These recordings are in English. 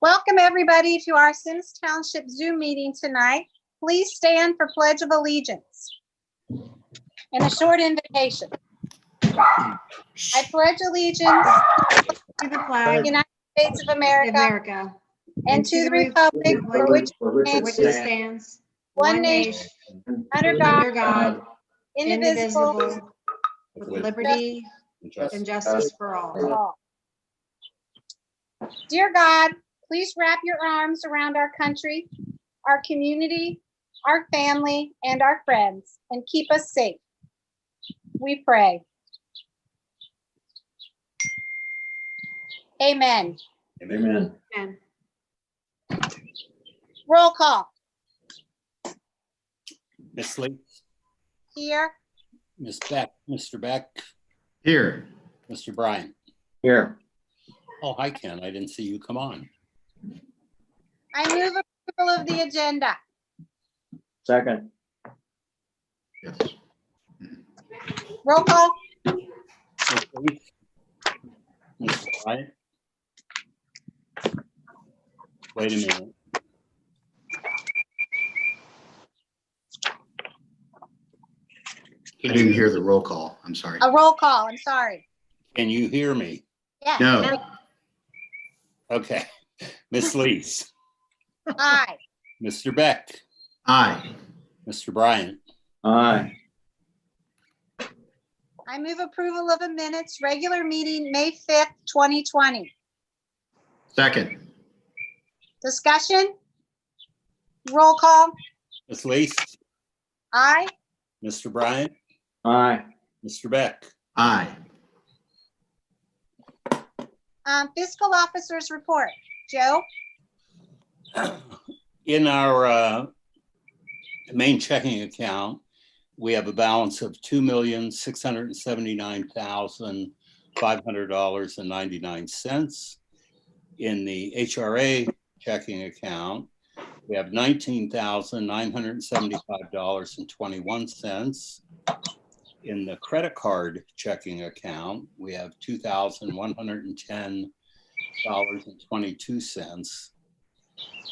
Welcome everybody to our Symmes Township Zoom meeting tonight. Please stand for Pledge of Allegiance and a short invitation. I pledge allegiance To the flag to the United States of America and to the republic for which it stands, one nation, under God, indivisible, indivisible, with liberty and justice for all. Dear God, please wrap your arms around our country, our community, our family, and our friends, and keep us safe. We pray. Amen. Amen. And Roll call. Ms. Lee, Here. Ms. Beck, Mr. Beck, Here. Mr. Bryant. Here. Oh, hi, Ken. I didn't see you come on. I move approval of the agenda. Second. Yes. Roll call. Ms. Lee, Mr. Bryant. Wait a minute. I didn't hear the roll call. I'm sorry. A roll call. I'm sorry. Can you hear me? Yeah. No. Okay. Ms. Lees, Aye. Mr. Beck, Aye. Mr. Bryant. Aye. I move approval of the minutes, regular meeting, May 5th, 2020. Second. Discussion? Roll call. Ms. Lees, Aye. Mr. Bryant, Aye. Mr. Beck. Aye. Fiscal officers report. Joe? In our main checking account, we have a balance of $2,679,500.99. In the HRA checking account, we have $19,975.21. In the credit card checking account, we have $2,110.22.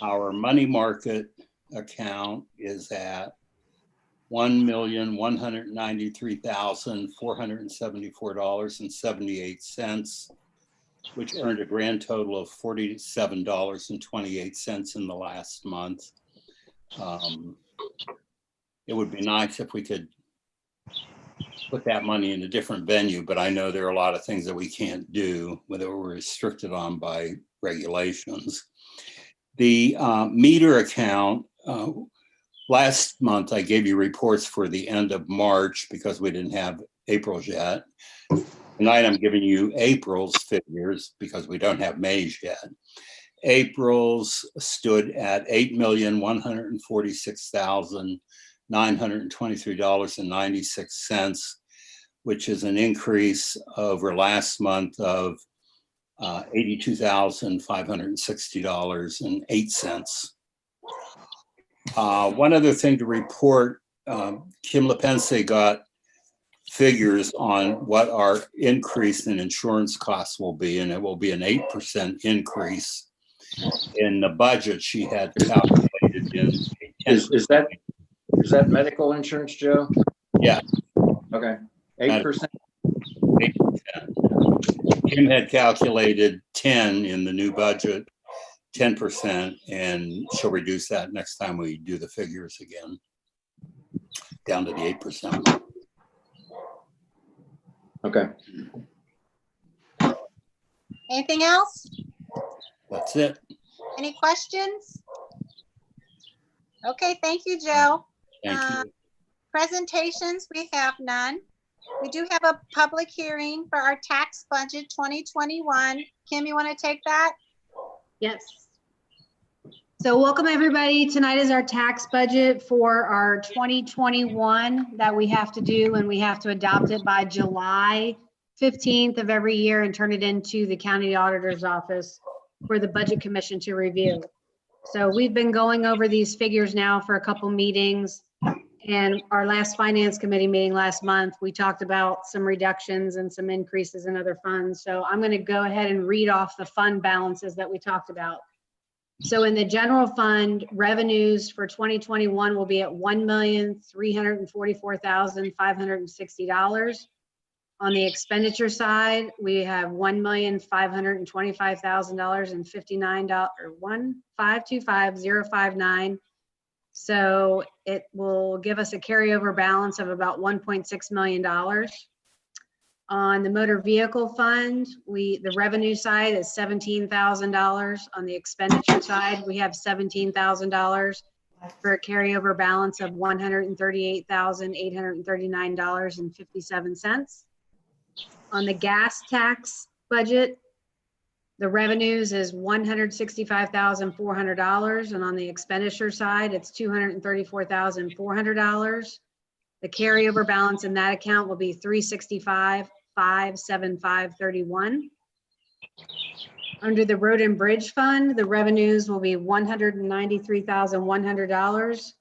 Our money market account is at $1,193,474.78, which earned a grand total of $47.28 in the last month. It would be nice if we could put that money in a different venue, but I know there are a lot of things that we can't do, whether we're restricted on by regulations. The meter account, last month I gave you reports for the end of March because we didn't have April's yet. Tonight I'm giving you April's figures because we don't have May's yet. April's stood at $8,146,923.96, which is an increase over last month of $82,560.08. One other thing to report, Kim LaPense got figures on what our increase in insurance costs will be, and it will be an 8% increase. In the budget, she had calculated in Is that medical insurance, Joe? Yeah. Okay. 8%. 8%. Kim had calculated 10 in the new budget, 10%, and she'll reduce that next time we do the figures again, down to the 8%. Okay. Anything else? That's it. Any questions? Okay, thank you, Joe. Thank you. Presentations, we have none. We do have a public hearing for our tax budget 2021. Kim, you want to take that? yes. So welcome everybody. Tonight is our tax budget for our 2021 that we have to do, and we have to adopt it by July 15th of every year and turn it into the county auditor's office for the budget commission to review. So we've been going over these figures now for a couple meetings. And our last finance committee meeting last month, we talked about some reductions and some increases in other funds. So I'm going to go ahead and read off the fund balances that we talked about. So in the general fund, revenues for 2021 will be at $1,344,560. On the expenditure side, we have $1,525,059 or 1525059. So it will give us a carryover balance of about $1.6 million. On the motor vehicle fund, the revenue side is $17,000. On the expenditure side, we have $17,000 for a carryover balance of $138,839.57. On the gas tax budget, the revenues is $165,400, and on the expenditure side, it's $234,400. The carryover balance in that account will be $365,575.31. Under the road and bridge fund, the revenues will be $193,100.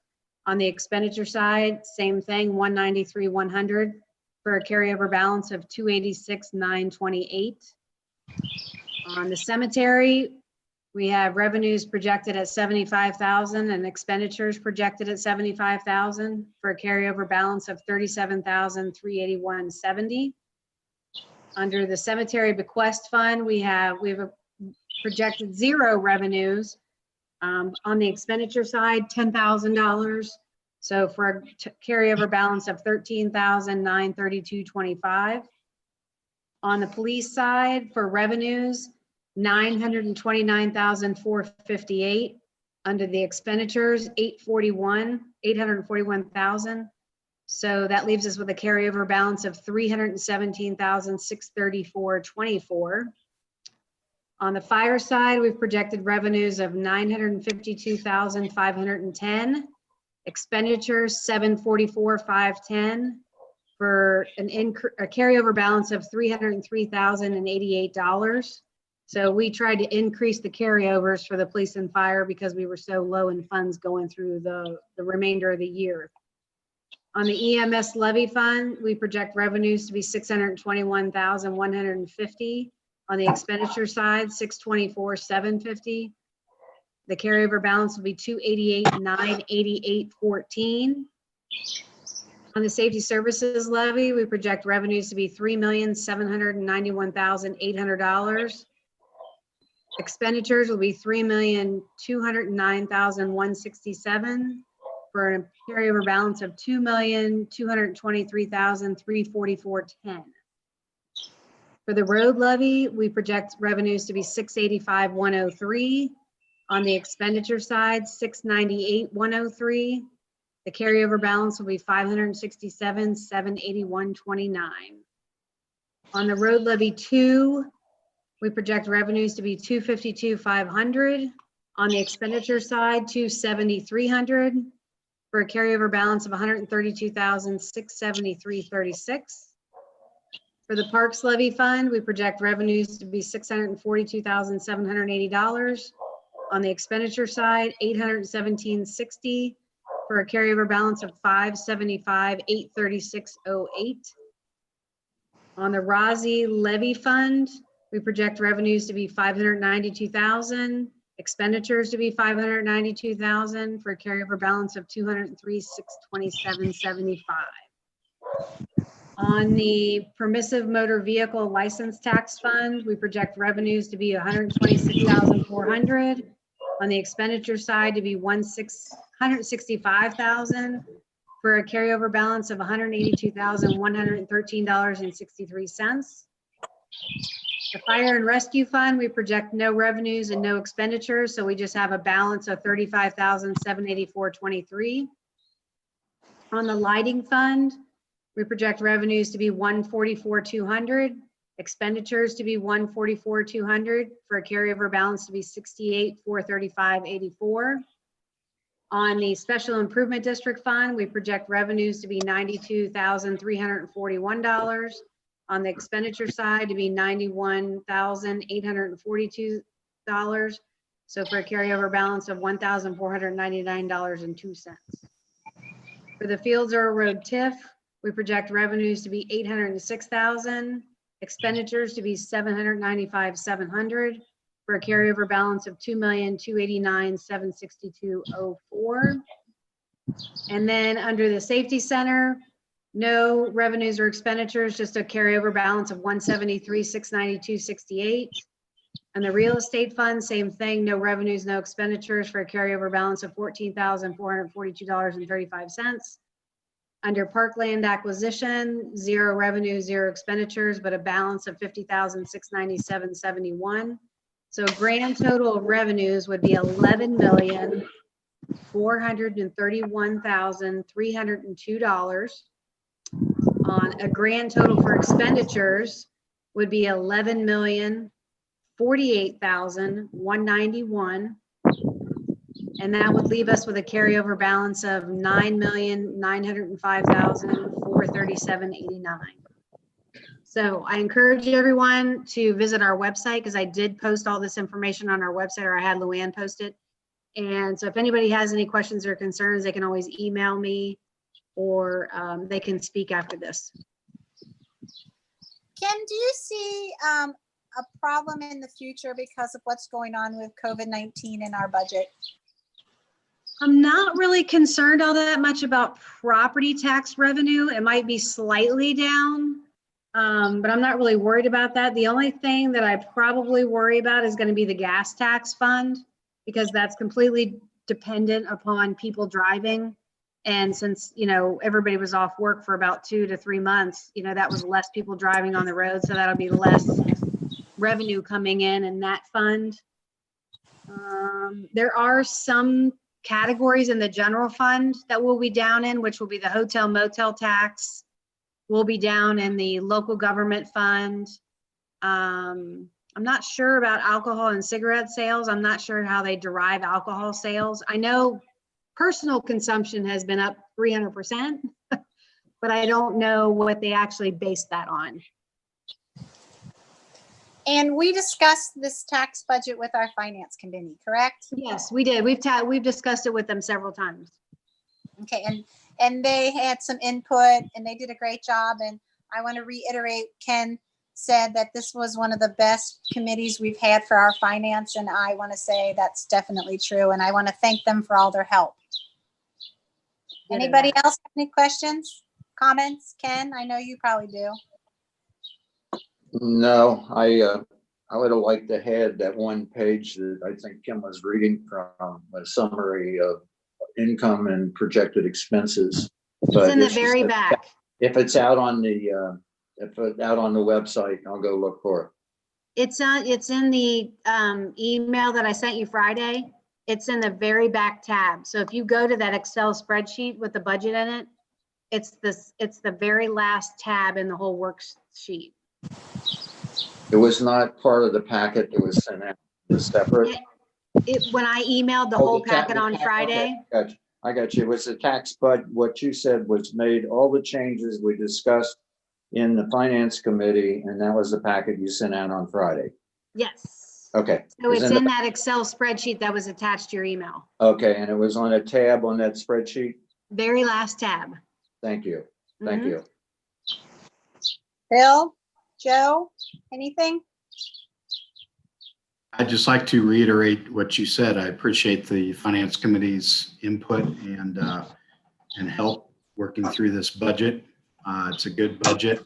On the expenditure side, same thing, $193,100 for a carryover balance of $286,928. On the cemetery, we have revenues projected at $75,000 and expenditures projected at $75,000 for a carryover balance of $37,381.70. Under the cemetery bequest fund, we have a projected zero revenues. On the expenditure side, $10,000. So for a carryover balance of $13,932.25. On the police side, for revenues, $929,458. Under the expenditures, $841,000. So that leaves us with a carryover balance of $317,634.24. On the fire side, we've projected revenues of $952,510, expenditures $744,510 for a carryover balance of $303,088. So we tried to increase the carryovers for the police and fire because we were so low in funds going through the remainder of the year. On the EMS levy fund, we project revenues to be $621,150. On the expenditure side, $624,750. The carryover balance will be $288,988.14. On the safety services levy, we project revenues to be $3,791,800. Expenditures will be $3,209,167 for a carryover balance of $2,223,344.10. For the road levy, we project revenues to be $685,103. On the expenditure side, $698,103. The carryover balance will be $567,781.29. On the road levy 2, we project revenues to be $252,500. On the expenditure side, $270,300 for a carryover balance of $132,673.36. For the parks levy fund, we project revenues to be $642,780. On the expenditure side, $817,060 for a carryover balance of $575,836.08. On the RASI levy fund, we project revenues to be $592,000, expenditures to be $592,000 for a carryover balance of $203,627.75. On the permissive motor vehicle license tax fund, we project revenues to be $126,400. On the expenditure side to be $165,000 for a carryover balance of $182,113.63. The fire and rescue fund, we project no revenues and no expenditures, so we just have a balance of $35,784.23. On the lighting fund, we project revenues to be $144,200, expenditures to be $144,200 for a carryover balance to be $68,435.84. On the special improvement district fund, we project revenues to be $92,341. On the expenditure side to be $91,842 So for a carryover balance of $1,499.02. For the Fields Earl Road TIF, we project revenues to be $806,000, expenditures to be $795,700 for a carryover balance of $2,289,762.04. And then under the Safety Center, no revenues or expenditures, just a carryover balance of $173,692.68. And the Real Estate Fund, same thing, no revenues, no expenditures for a carryover balance of $14,442.35. Under Parkland Acquisition, 0 revenue, 0 expenditures, but a balance of $50,697.71. So grand total of revenues would be $11,431,302. On a grand total for expenditures would be $11,048,191. And that would leave us with a carryover balance of $9,905,437.89. So I encourage everyone to visit our website because I did post all this information on our website, or I had Luann post it. And so if anybody has any questions or concerns, they can always email me, or they can speak after this. Kim, do you see a problem in the future because of what's going on with COVID-19 in our budget? I'm not really concerned all that much about property tax revenue. It might be slightly down, but I'm not really worried about that. The only thing that I probably worry about is going to be the gas tax fund, because that's completely dependent upon people driving. And since, you know, everybody was off work for about 2 to 3 months, you know, that was less people driving on the road. So that'll be less revenue coming in that fund. There are some categories in the general fund that will be down in, which will be the hotel motel tax, will be down in the local government fund. I'm not sure about alcohol and cigarette sales. I'm not sure how they derive alcohol sales. I know personal consumption has been up 300%, but I don't know what they actually base that on. And we discussed this tax budget with our finance committee, correct? Yes, we did. We've discussed it with them several times. Okay, and they had some input and they did a great job. And I want to reiterate, Ken said that this was one of the best committees we've had for our finance. And I want to say that's definitely true. And I want to thank them for all their help. Anybody else have any questions, comments? Ken, I know you probably do. No, I would have liked to had that one page that I think Kim was reading from, a summary of income and projected expenses. It's in the very back. If it's out on the website, I'll go look for it. It's in the email that I sent you Friday. It's in the very back tab. So if you go to that Excel spreadsheet with the budget in it, it's the very last tab in the whole worksheet. It was not part of the packet that was sent out. It was separate. When I emailed the whole packet on Friday. Okay, gotcha. I got you. It was the tax, but what you said was made all the changes we discussed in the finance committee, and that was the packet you sent out on Friday. Yes. Okay. So it's in that Excel spreadsheet that was attached to your email. Okay, and it was on a tab on that spreadsheet? Very last tab. Thank you. Thank you. Bill, Joe, anything? I'd just like to reiterate what you said. I appreciate the finance committee's input and help working through this budget. It's a good budget.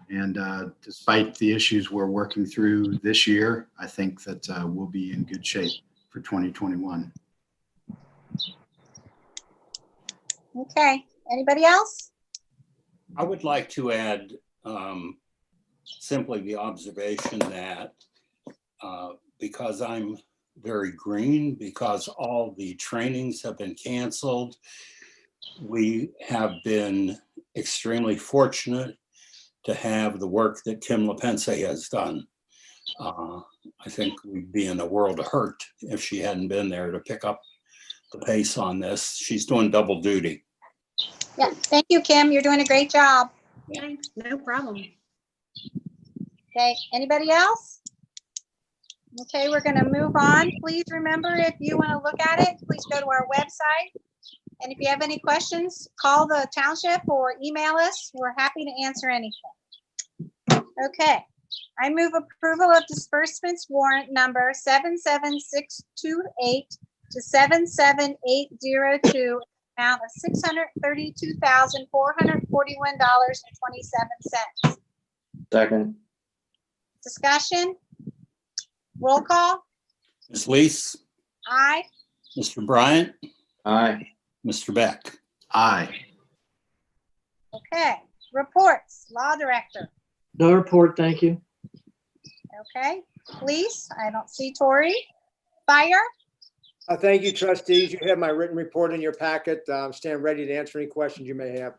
And despite the issues we're working through this year, I think that we'll be in good shape for 2021. Okay, anybody else? I would like to add simply the observation that because I'm very green, because all the trainings have been canceled, we have been extremely fortunate to have the work that Kim LaPense has done. I think we'd be in a world of hurt if she hadn't been there to pick up the pace on this. She's doing double duty. Yeah, thank you, Kim. You're doing a great job. Thanks, no problem. Okay, anybody else? Okay, we're gonna move on. Please remember, if you want to look at it, please go to our website. And if you have any questions, call the township or email us. We're happy to answer anything. Okay, I move approval of disbursements warrant number 77628 to 77802, amount of $632,441.27. Second. Discussion? Roll call? Ms. Lees, Aye. Mr. Bryant, Aye. Mr. Beck. Aye. Okay, reports, law director. No report, thank you. Okay, police, I don't see Tori. Fire, Thank you, trustees. You have my written report in your packet. Stand ready to answer any questions you may have.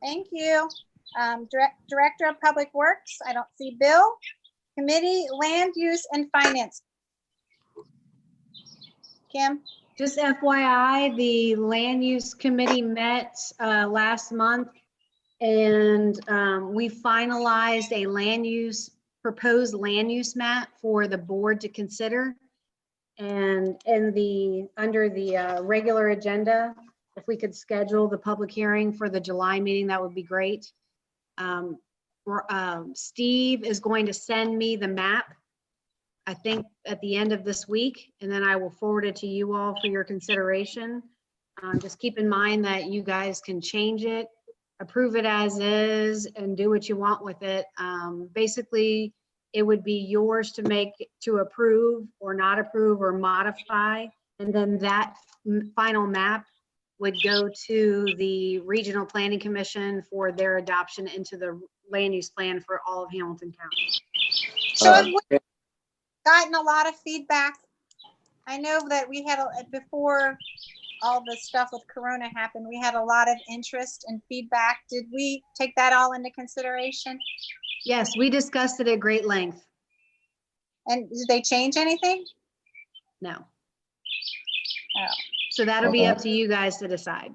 thank you. Director of Public Works, I don't see Bill. Committee, Land Use and Finance. Kim, Just FYI, the Land Use Committee met last month, and we finalized a proposed land use map for the board to consider. And under the regular agenda, if we could schedule the public hearing for the July meeting, that would be great. Steve is going to send me the map, I think at the end of this week, and then I will forward it to you all for your consideration. Just keep in mind that you guys can change it, approve it as is, and do what you want with it. Basically, it would be yours to approve or not approve or modify, and then that final map would go to the Regional Planning Commission for their adoption into the land use plan for all of Hamilton County. so have we gotten a lot of feedback? I know that we had, before all the stuff with Corona happened, we had a lot of interest and feedback. Did we take that all into consideration? Yes, we discussed it at great length. And did they change anything? No. Oh. So that'll be Okay. up to you guys to decide.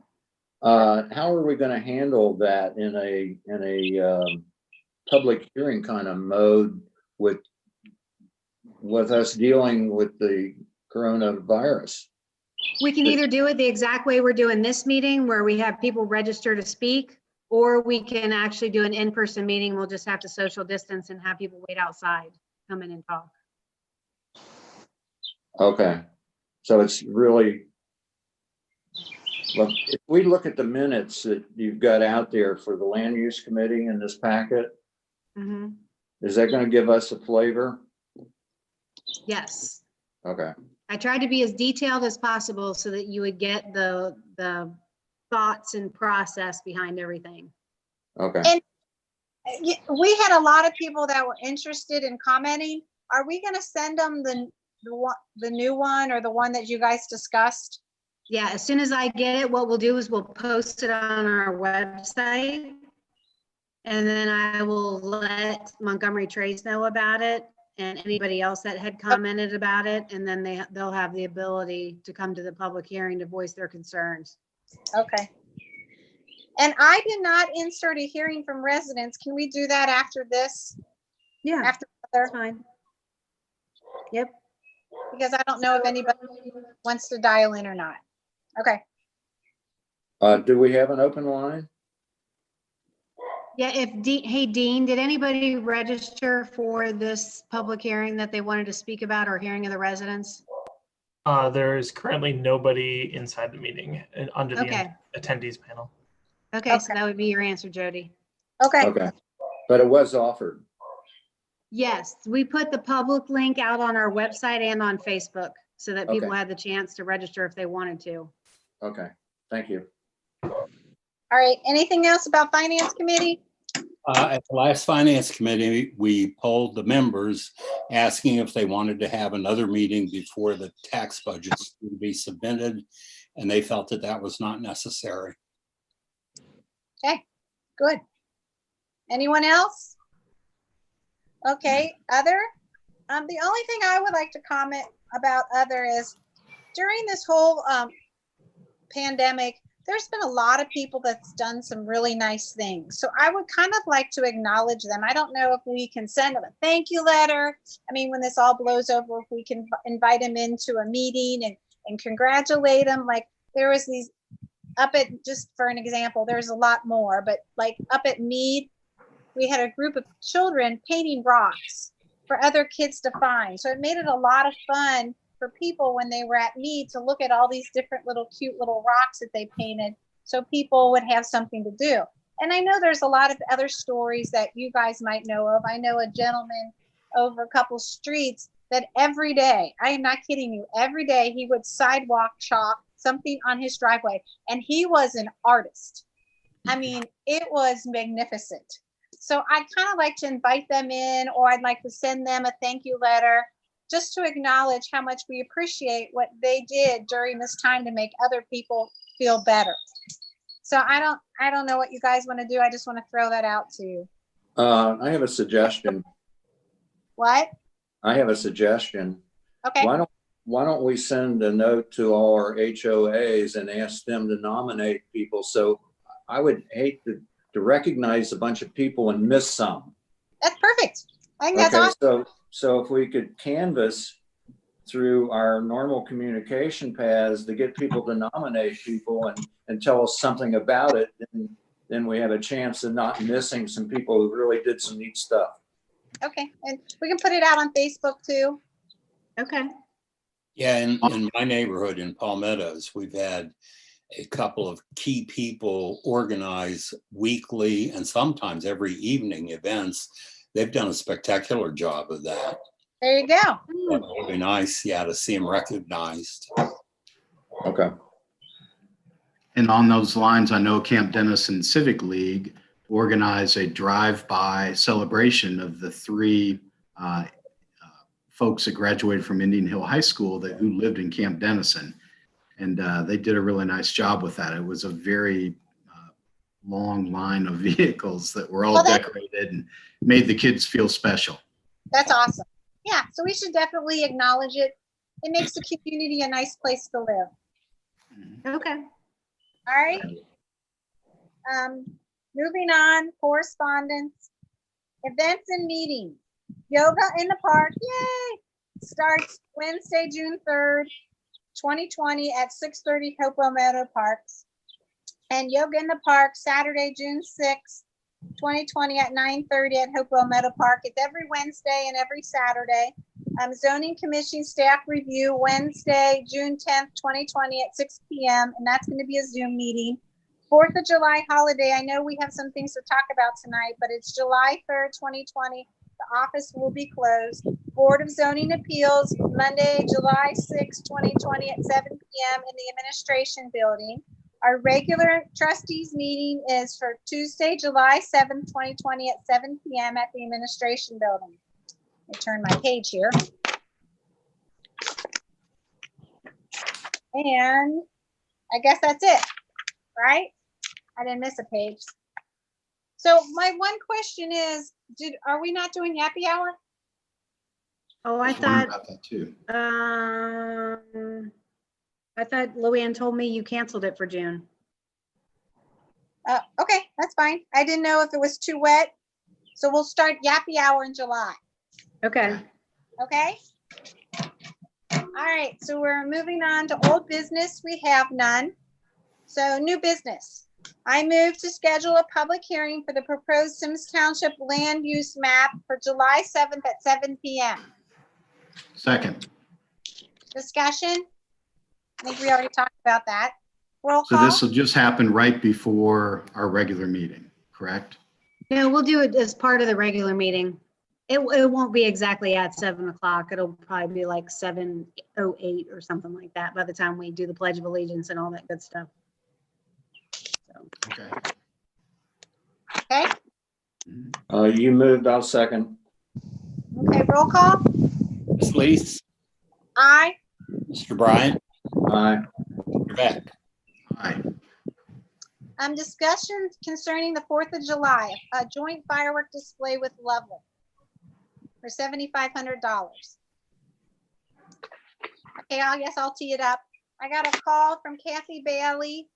How are we gonna handle that in a public hearing kind of mode with us dealing with the coronavirus? We can either do it the exact way we're doing this meeting, where we have people register to speak, or we can actually do an in-person meeting. We'll just have to social distance and have people wait outside, come in and talk. Okay, so it's really, well, if we look at the minutes that you've got out there for the land use committee in this packet, Mhm. is that gonna give us a flavor? Yes. Okay, I tried to be as detailed as possible so that you would get the thoughts and process behind everything. okay. And we had a lot of people that were interested in commenting. Are we gonna send them the new one or the one that you guys discussed? Yeah, as soon as I get it, what we'll do is we'll post it on our website. And then I will let Montgomery Trace know about it and anybody else that had commented about it. And then they'll have the ability to come to the public hearing to voice their concerns. Okay. And I did not insert a hearing from residents. Can we do that after this? Yeah, After that's fine. Yep. because I don't know if anybody wants to dial in or not. Okay. Do we have an open line? Yeah, hey Dean, did anybody register for this public hearing that they wanted to speak about, or hearing of the residents? There is currently nobody inside the meeting under the Okay. attendees panel. Okay, so that would be your answer, Jody. Okay. Okay, but it was offered. Yes, we put the public link out on our website and on Facebook so that people Okay. had the chance to register if they wanted to. Okay, thank you. All right. Anything else about finance committee? At the last finance committee, we polled the members asking if they wanted to have another meeting before the tax budgets would be submitted, and they felt that that was not necessary. Okay, good. Anyone else? Okay, other? The only thing I would like to comment about other is during this whole pandemic, there's been a lot of people that's done some really nice things. So I would kind of like to acknowledge them. I don't know if we can send them a thank you letter. I mean, when this all blows over, if we can invite them into a meeting and congratulate them. Like there was these up at, just for an example, there's a lot more, but like up at Mead, we had a group of children painting rocks for other kids to find. So it made it a lot of fun for people when they were at Mead to look at all these different little cute little rocks that they painted, so people would have something to do. And I know there's a lot of other stories that you guys might know of. I know a gentleman over a couple streets that every day, I am not kidding you, every day he would sidewalk chalk something on his driveway, and he was an artist. I mean, it was magnificent. So I'd kind of like to invite them in, or I'd like to send them a thank you letter, just to acknowledge how much we appreciate what they did during this time to make other people feel better. So I don't know what you guys want to do. I just want to throw that out to you. I have a suggestion. What? I have a suggestion. Okay. Why don't we send a note to all our HOAs and ask them to nominate people? So I would hate to recognize a bunch of people and miss some. That's perfect. I think that's awesome. So if we could canvass through our normal communication paths to get people to nominate people and tell us something about it, then we have a chance of not missing some people who really did some neat stuff. Okay, and we can put it out on Facebook too. Okay. Yeah, in my neighborhood in Palmettos, we've had a couple of key people organize weekly and sometimes every evening events. They've done a spectacular job of that. There you go. It would be nice, yeah, to see them recognized. Okay. And on those lines, I know Camp Dennison Civic League organized a drive-by celebration of the three folks that graduated from Indian Hill High School who lived in Camp Dennison. And they did a really nice job with that. It was a very long line of vehicles that were all decorated and made the kids feel special. That's awesome. Yeah, so we should definitely acknowledge it. It makes the community a nice place to live. Okay. All right. Moving on, correspondence, events and meetings. Yoga in the Park, yay! Starts Wednesday, June 3rd, 2020 at 6:30 Hopewell Meadow Parks. And Yoga in the Park, Saturday, June 6th, 2020 at 9:30 at Hopewell Meadow Park. It's every Wednesday and every Saturday. Zoning Commission staff review Wednesday, June 10th, 2020 at 6 p.m. And that's going to be a Zoom meeting. 4th of July holiday. I know we have some things to talk about tonight, but it's July 3rd, 2020. The office will be closed. Board of Zoning Appeals, Monday, July 6th, 2020 at 7 p.m. in the administration building. Our regular trustees meeting is for Tuesday, July 7th, 2020 at 7 p.m. at the administration building. Let me turn my page here. And I guess that's it, right? I didn't miss a page. So my one question is, are we not doing happy hour? Oh, I was wondering thought, about that too. I thought Luann told me you canceled it for June. Okay, that's fine. I didn't know if it was too wet. So we'll start Yappy Hour in July. Okay. Okay. All right, so we're moving on to old business. We have none. So new business. I move to schedule a public hearing for the proposed Symmes Township land use map for July 7th at 7 p.m. Second. Discussion? I think we already talked about that. Roll So call. this will just happen right before our regular meeting, correct? No, we'll do it as part of the regular meeting. It won't be exactly at 7 o'clock. It'll probably be like 7:08 or something like that by the time we do the Pledge of Allegiance and all that good stuff. So, Okay. Okay. You moved, I'll second. Okay, roll call. Ms. Lees, Aye. Mr. Bryant, Aye. Mr. Beck. Aye. Discussion concerning the 4th of July, a joint firework display with Loveland for $7,500. Okay, I guess I'll tee it up. I got a call from Kathy Bailey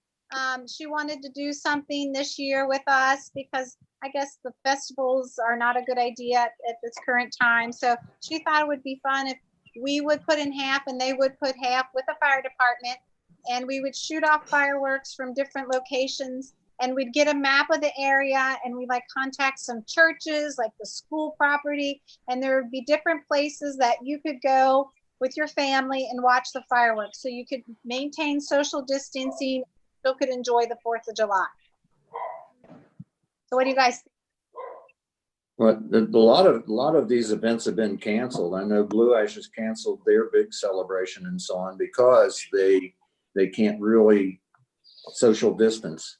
She wanted to do something this year with us because I guess the festivals are not a good idea at this current time. So she thought it would be fun if we would put in half and they would put half with the fire department. And we would shoot off fireworks from different locations, and we'd get a map of the area, and we'd like contact some churches, like the school property, and there would be different places that you could go with your family and watch the fireworks. So you could maintain social distancing, still could enjoy the 4th of July. So what do you guys think? Well, a lot of these events have been canceled. I know Blue Ash has canceled their big celebration and so on because they can't really social distance.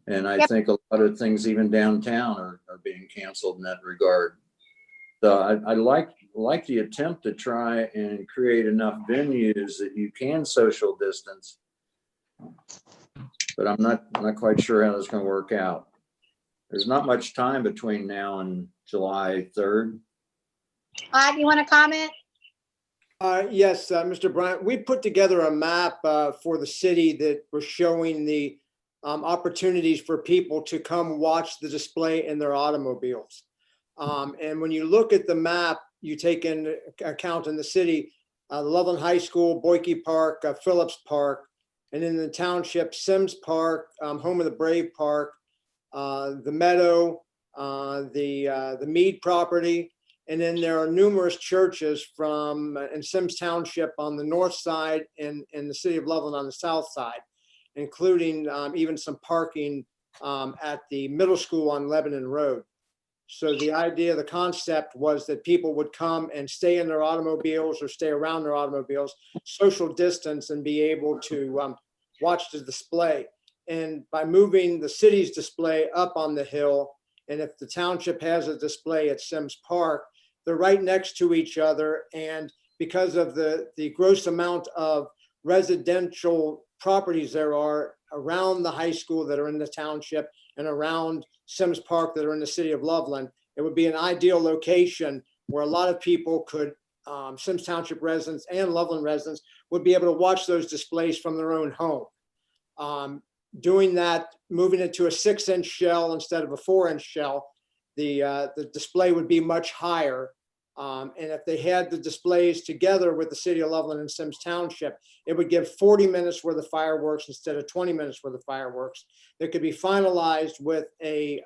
And I think a lot of things even downtown are being canceled in that regard. So I like the attempt to try and create enough venues that you can social distance, but I'm not quite sure how that's going to work out. There's not much time between now and July 3rd. Do you want to comment? Yes, Mr. Bryant, we put together a map for the city that was showing the opportunities for people to come watch the display in their automobiles. And when you look at the map, you take into account in the city, Loveland High School, Boyke Park, Phillips Park, and in the township, Symmes Park, Home of the Brave Park, the Meadow, the Mead property. And then there are numerous churches in Symmes Township on the north side and in the city of Loveland on the south side, including even some parking at the middle school on Lebanon Road. So the idea, the concept was that people would come and stay in their automobiles or stay around their automobiles, social distance, and be able to watch the display. And by moving the city's display up on the hill, and if the township has a display at Symmes Park, they're right next to each other. And because of the gross amount of residential properties there are around the high school that are in the township and around Symmes Park that are in the city of Loveland, it would be an ideal location where a lot of people could, Symmes Township residents and Loveland residents, would be able to watch those displays from their own home. Doing that, moving it to a 6-inch shell instead of a 4-inch shell, the display would be much higher. And if they had the displays together with the city of Loveland and Symmes Township, it would give 40 minutes worth of fireworks instead of 20 minutes worth of fireworks. That could be finalized with a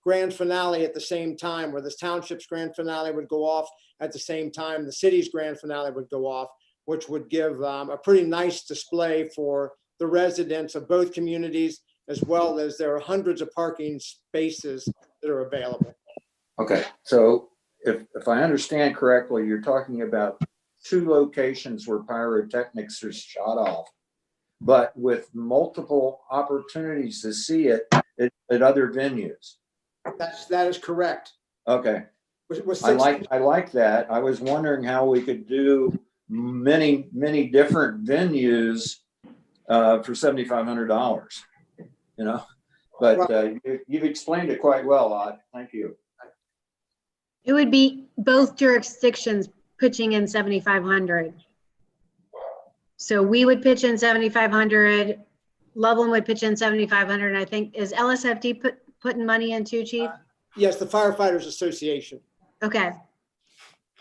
grand finale at the same time, where the township's grand finale would go off at the same time the city's grand finale would go off, which would give a pretty nice display for the residents of both communities, as well as there are hundreds of parking spaces that are available. Okay, so if I understand correctly, you're talking about 2 locations where pyrotechnics are shot off, but with multiple opportunities to see it at other venues. That is correct. Okay, With I like that. I was wondering how we could do many different venues for $7,500, you know, but you've explained it quite well, Odd. Thank you. It would be both jurisdictions pitching in 7,500. So we would pitch in 7,500, Loveland would pitch in 7,500. I think, is LSFD putting money in too, Chief? Yes, the Firefighters Association. Okay,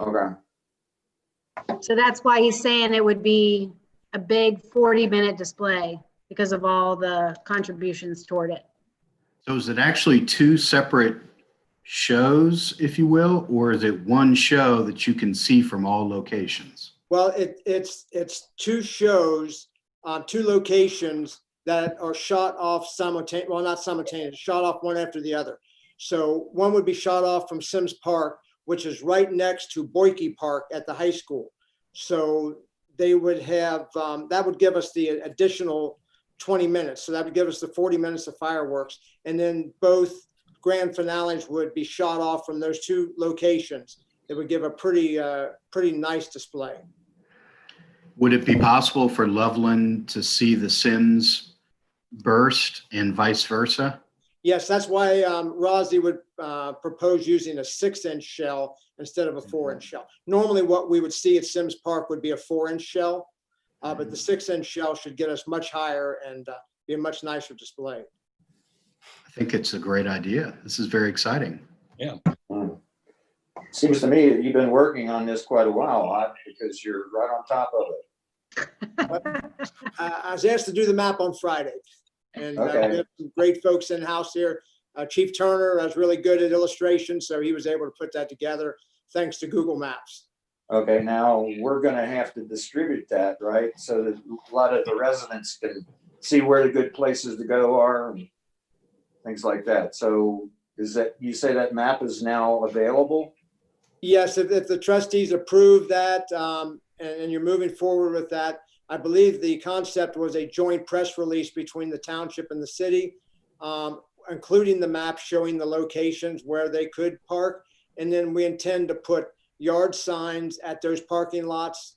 Okay. so that's why he's saying it would be a big 40-minute display because of all the contributions toward it. So is it actually 2 separate shows, if you will, or is it one show that you can see from all locations? Well, it's 2 shows, 2 locations that are shot off simultaneously. Well, not simultaneous, shot off one after the other. So one would be shot off from Symmes Park, which is right next to Boyke Park at the high school. So they would have, that would give us the additional 20 minutes. So that would give us the 40 minutes of fireworks. And then both grand finales would be shot off from those 2 locations. It would give a pretty nice display. Would it be possible for Loveland to see the Symmes burst and vice versa? Yes, that's why Rozzy would propose using a 6-inch shell instead of a 4-inch shell. Normally what we would see at Symmes Park would be a 4-inch shell, but the 6-inch shell should get us much higher and be be a much nicer display. I think it's a great idea. This is very exciting. Seems to me that you've been working on this quite a while, Hot, because you're right on top of it. I was asked to do the map on Friday, and Okay. we have some great folks in-house here. Chief Turner is really good at illustration, so he was able to put that together thanks to Google Maps. Okay, now we're gonna have to distribute that, right? So that a lot of the residents can see where the good places to go are and things like that. So is that, you say that map is now available? Yes, if the trustees approve that, and you're moving forward with that, I believe the concept was a joint press release between the township and the city, including the map showing the locations where they could park. And then we intend to put yard signs at those parking lots,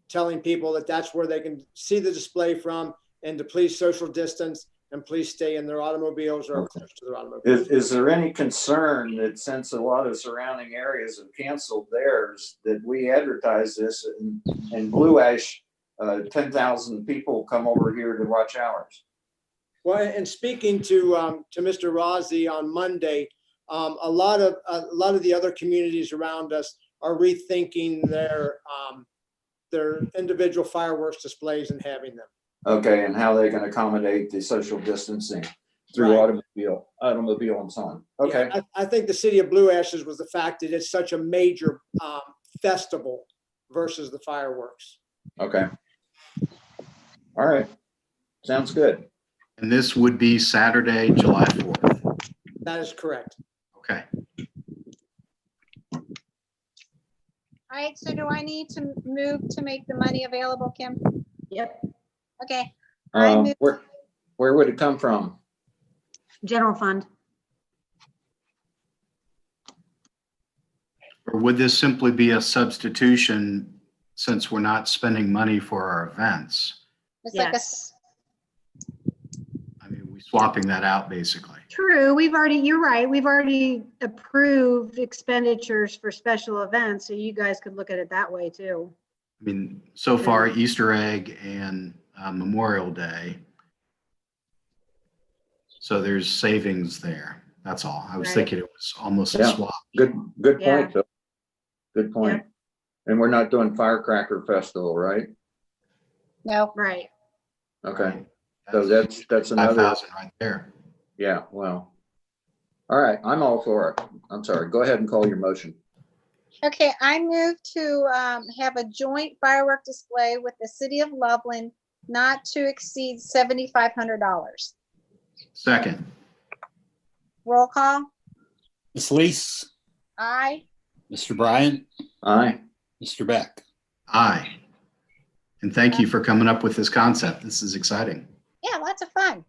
telling people that that's where they can see the display from, and to please social distance and please stay in their automobiles or close to their automobiles. Is there any concern that since a lot of surrounding areas have canceled theirs, that we advertise this and Blue Ash, 10,000 people come over here to watch ours? Well, and speaking to Mr. Rozzi on Monday, a lot of the other communities around us are rethinking their individual fireworks displays and having them. Okay, and how they can accommodate the social distancing through Right. automobile and so on. Okay, Yeah, I think the city of Blue Ashes was the fact that it's such a major festival versus the fireworks. okay. All right, sounds good. And this would be Saturday, July 4th. That is correct. Okay. All right, so do I need to move to make the money available, Kim? Yep, Okay, I move- Where would it come from? general fund. Or would this simply be a substitution since we're not spending money for our events? it's like a, Yes. I mean, we're swapping that out basically. True, you're right, we've already approved expenditures for special events, so you guys could look at it that way too. I mean, so far Easter egg and Memorial Day. So there's savings there. That's all. I was Right. thinking it was almost a Yeah. swap. Good Yeah. point, Bill. Good point. And we're not doing Firecracker Festival, right? no, Right. Okay, so that's another, 5,000 right there. yeah, well. All right, I'm all for it. I'm sorry, go ahead and call your motion. okay, I move to have a joint firework display with the city of Loveland not to exceed $7,500. Second, Roll call, Ms. Lees, aye. Mr. Bryant, Aye, Mr. Beck. aye. And thank you for coming up with this concept. This is exciting. Yeah, lots of fun.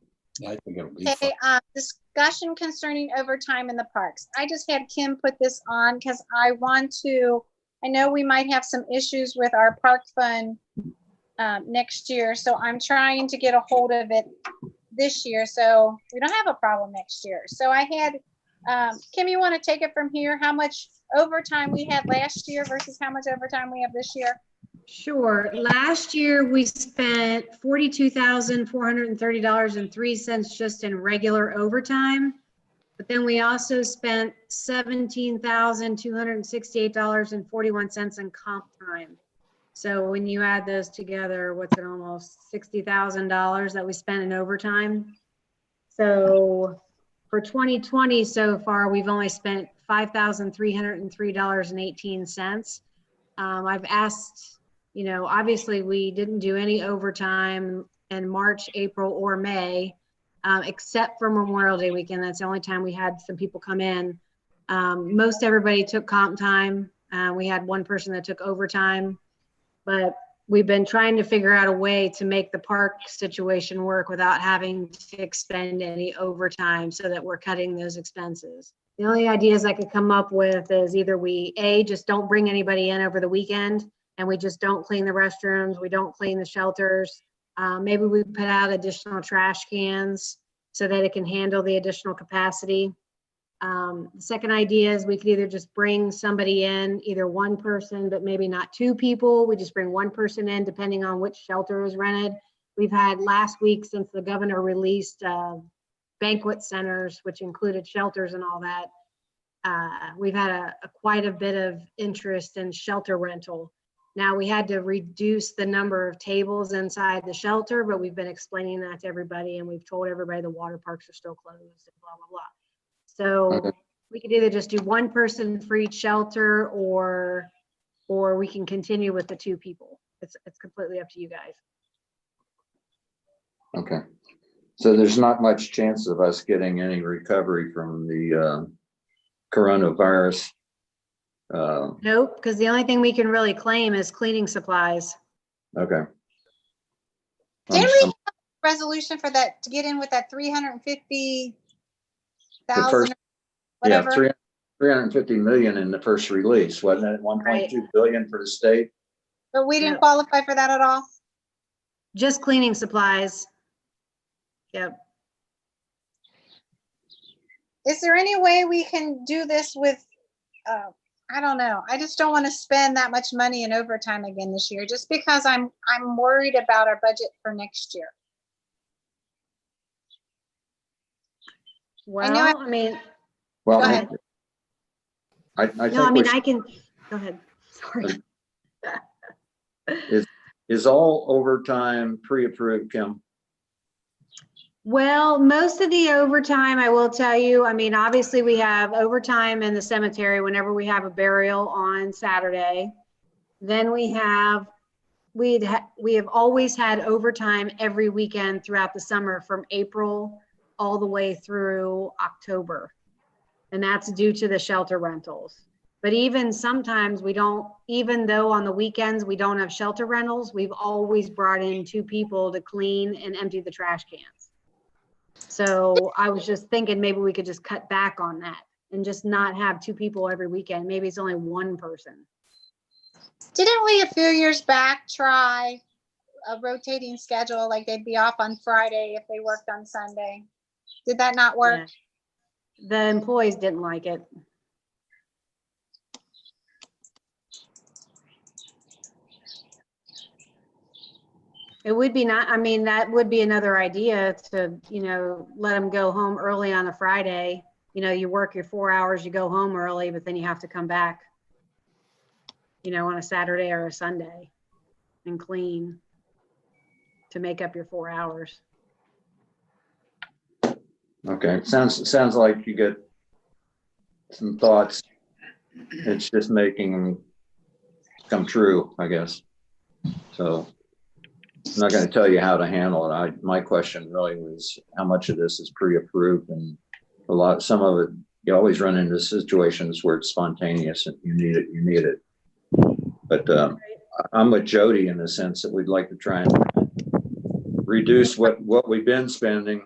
I think it'll be fun. Okay, discussion concerning overtime in the parks. I just had Kim put this on because I know we might have some issues with our park fund next year, so I'm trying to get a hold of it this year, so we don't have a problem next year. So I had, Kim, you want to take it from here? How much overtime we had last year versus how much overtime we have this year? Sure. Last year, we spent $42,430.03 just in regular overtime. But then we also spent $17,268.41 in comp time. So when you add those together, what's it, almost $60,000 that we spent in overtime? So for 2020 so far, we've only spent $5,303.18. I've asked, obviously we didn't do any overtime in March, April, or May, except for Memorial Day weekend. That's the only time we had some people come in. Most everybody took comp time. We had one person that took overtime, but we've been trying to figure out a way to make the park situation work without having to expend any overtime so that we're cutting those expenses. The only ideas I could come up with is either we, just don't bring anybody in over the weekend, and we just don't clean the restrooms, we don't clean the shelters. Maybe we put out additional trash cans so that it can handle the additional capacity. The second idea is we could either just bring somebody in, either one person, but maybe not two people. We just bring one person in, depending on which shelter is rented. We've had last week, since the governor released banquet centers, which included shelters and all that, we've had quite a bit of interest in shelter rental. Now, we had to reduce the number of tables inside the shelter, but we've been explaining that to everybody, and we've told everybody the water parks are still closed and blah, blah, blah. So Okay. we could either just do one person for each shelter, or we can continue with the 2 people. It's completely up to you guys. Okay. So there's not much chance of us getting any recovery from the coronavirus. Nope, because the only thing we can really claim is cleaning supplies. Okay. Didn't we have a resolution for that, to get in with that 350,000, Yeah, whatever? 350 million in the first release, wasn't it? 1.2 billion for the state. But we didn't Yep. qualify for that at all? Just cleaning supplies. Yep. Is there any way we can do this with, I don't know. I just don't want to spend that much money in overtime again this year, just because I'm worried about our budget for next year. Well, know I mean, Well, Go ahead. I no, I think mean, I can, go ahead. Sorry. is all overtime pre-approved, Kim? Well, most of the overtime, I will tell you, I mean, obviously we have overtime in the cemetery whenever we have a burial on Saturday. Then we have always had overtime every weekend throughout the summer from April all the way through October. And that's due to the shelter rentals. But even sometimes we don't, even though on the weekends we don't have shelter rentals, we've always brought in 2 people to clean and empty the trash cans. So I was just thinking maybe we could just cut back on that and just not have 2 people every weekend. Maybe it's only 1 person. Didn't we a few years back try a rotating schedule, like they'd be off on Friday if they worked on Sunday? Did that not work? Yeah. The employees didn't like it. It would be not, I mean, that would be another idea to, let them go home early on a Friday. You work your 4 hours, you go home early, but then you have to come back, on a Saturday or a Sunday and clean to make up your 4 hours. Okay, sounds like you get some thoughts. It's just making them come true, I guess. So I'm not going to tell you how to handle it. My question really was how much of this is pre-approved, and some of it, you always run into situations where it's spontaneous and you need it. But I'm with Jody in the sense that we'd like to try and reduce what we've been spending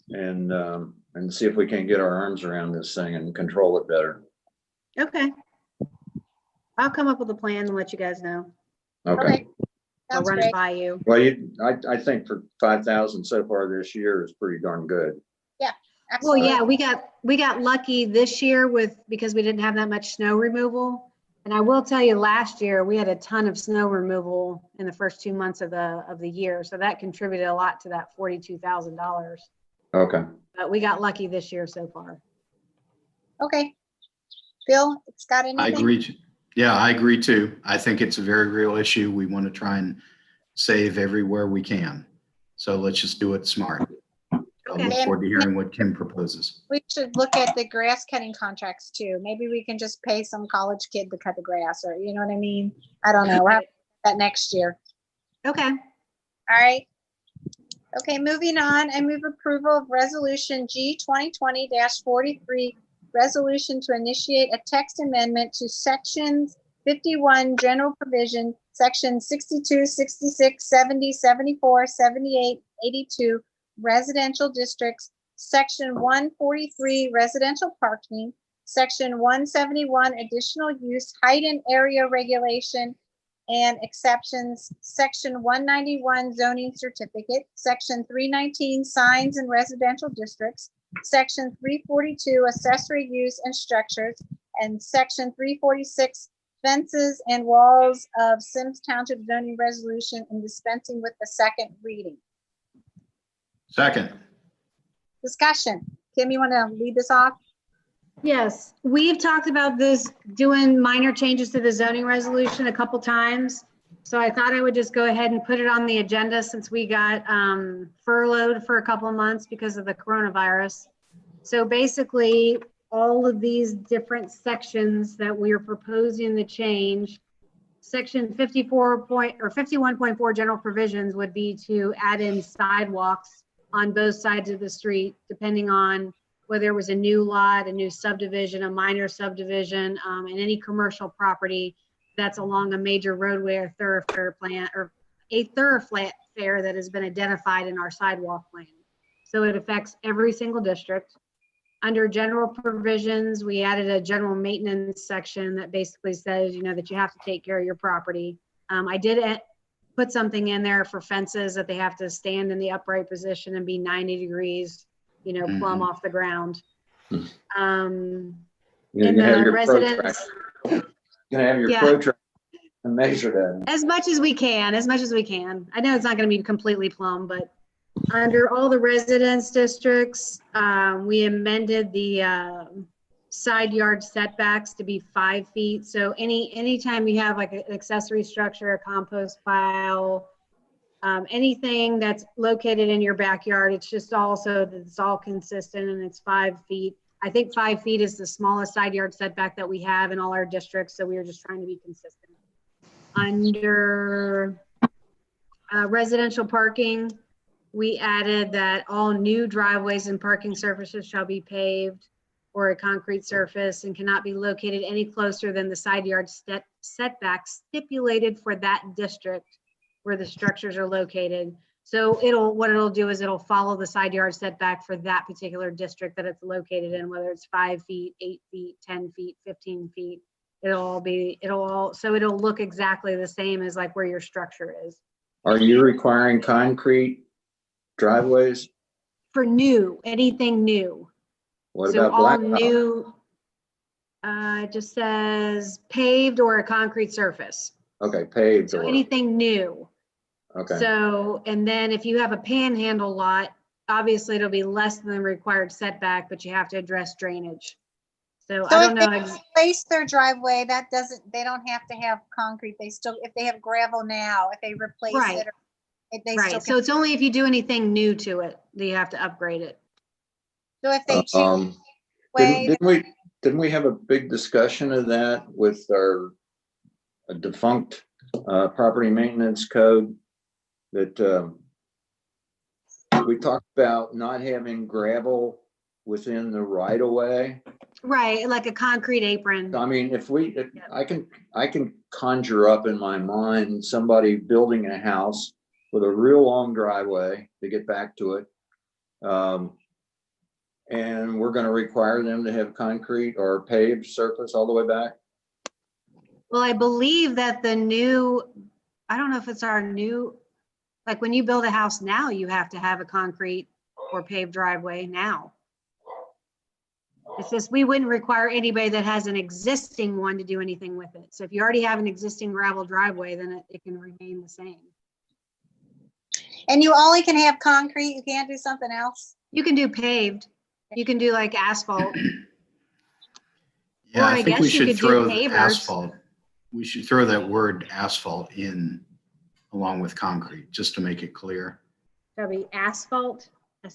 and see if we can get our arms around this thing and control it better. Okay. I'll come up with a plan and let you guys know. Okay. I'll Sounds run great. it by you. Well, I think for 5,000 so far this year is pretty darn good. Well, Absolutely. yeah, we got lucky this year because we didn't have that much snow removal. And I will tell you, last year we had a ton of snow removal in the first 2 months of the year. So that contributed a lot to that $42,000. Okay. But we got lucky this year so far. Okay. Bill, it's got anything? I agree. Yeah, I agree too. I think it's a very real issue. We want to try and save everywhere we can. So let's just do it smart. I look Okay. forward to hearing what Kim proposes. We should look at the grass cutting contracts too. Maybe we can just pay some college kid to cut the grass, or you know what I mean? I don't know. We'll have that next year. Okay. All right. Okay, moving on. I move approval of resolution G 2020-43, resolution to initiate a text amendment to sections 51 general provision, section 62, 66, 70, 74, 78, 82 residential districts, section 143 residential parking, section 171 additional use height and area regulation and exceptions, section 191 zoning certificate, section 319 signs in residential districts, section 342 accessory use and structures, and section 346 fences and walls of Symmes Township zoning resolution and dispensing with the second reading. Second. Discussion. Kim, you want to lead this off? Yes, we've talked about this, doing minor changes to the zoning resolution a couple times. So I thought I would just go ahead and put it on the agenda since we got furloughed for a couple of months because of the coronavirus. So basically, all of these different sections that we are proposing to change, section 51.4 general provisions would be to add in sidewalks on both sides of the street, depending on whether it was a new lot, a new subdivision, a minor subdivision, and any commercial property that's along a major roadway or thoroughfare plan, or a thoroughfare that has been identified in our sidewalk plan. So it affects every single district. Under general provisions, we added a general maintenance section that basically says, that you have to take care of your property. I did put something in there for fences that they have to stand in the upright position and be 90 degrees, plumb off the ground. You're In gonna have the your residence, You're gonna have your Yeah. protractor and measure that. as much as we can. I know it's not going to be completely plumb, but under all the residence districts, we amended the side yard setbacks to be 5 feet. So anytime you have like an accessory structure, a compost pile, anything that's located in your backyard, it's just also that it's all consistent and it's 5 feet. I think 5 feet is the smallest side yard setback that we have in all our districts. So we were just trying to be consistent. Under residential parking, we added that all new driveways and parking surfaces shall be paved or a concrete surface and cannot be located any closer than the side yard setback stipulated for that district where the structures are located. So what it'll do is it'll follow the side yard setback for that particular district that it's located in, whether it's 5 feet, 8 feet, 10 feet, 15 feet. So it'll look exactly the same as like where your structure is. Are you requiring concrete driveways? For anything new. What So about all blacktop? new, it just says paved or a concrete surface. Okay, paved So or, anything new. okay. So, and then if you have a panhandle lot, obviously it'll be less than the required setback, but you have to address drainage. So So I if don't they know. replace their driveway, they don't have to have concrete. If they have gravel now, if they replace Right. it, if they still Right, can. so it's only if you do anything new to it that you have to upgrade it. So if they choose way, Didn't we have a big discussion of that with our defunct property maintenance code that we talked about not having gravel within the right of way? Right, like a concrete apron. I mean, I can conjure up in my mind somebody building a house with a real long driveway to get back to it. And we're going to require them to have concrete or paved surface all the way back. Well, I believe that I don't know if it's our new, like when you build a house now, you have to have a concrete or paved driveway now. It's just, we wouldn't require anybody that has an existing one to do anything with it. So if you already have an existing gravel driveway, then it can remain the same. and you only can have concrete, you can't do something else? You can do paved. You can do like asphalt. Yeah, Or I I think we guess you should could do throw pavers. asphalt. We should throw that word asphalt in along with concrete, just to make it clear. Probably asphaltic or.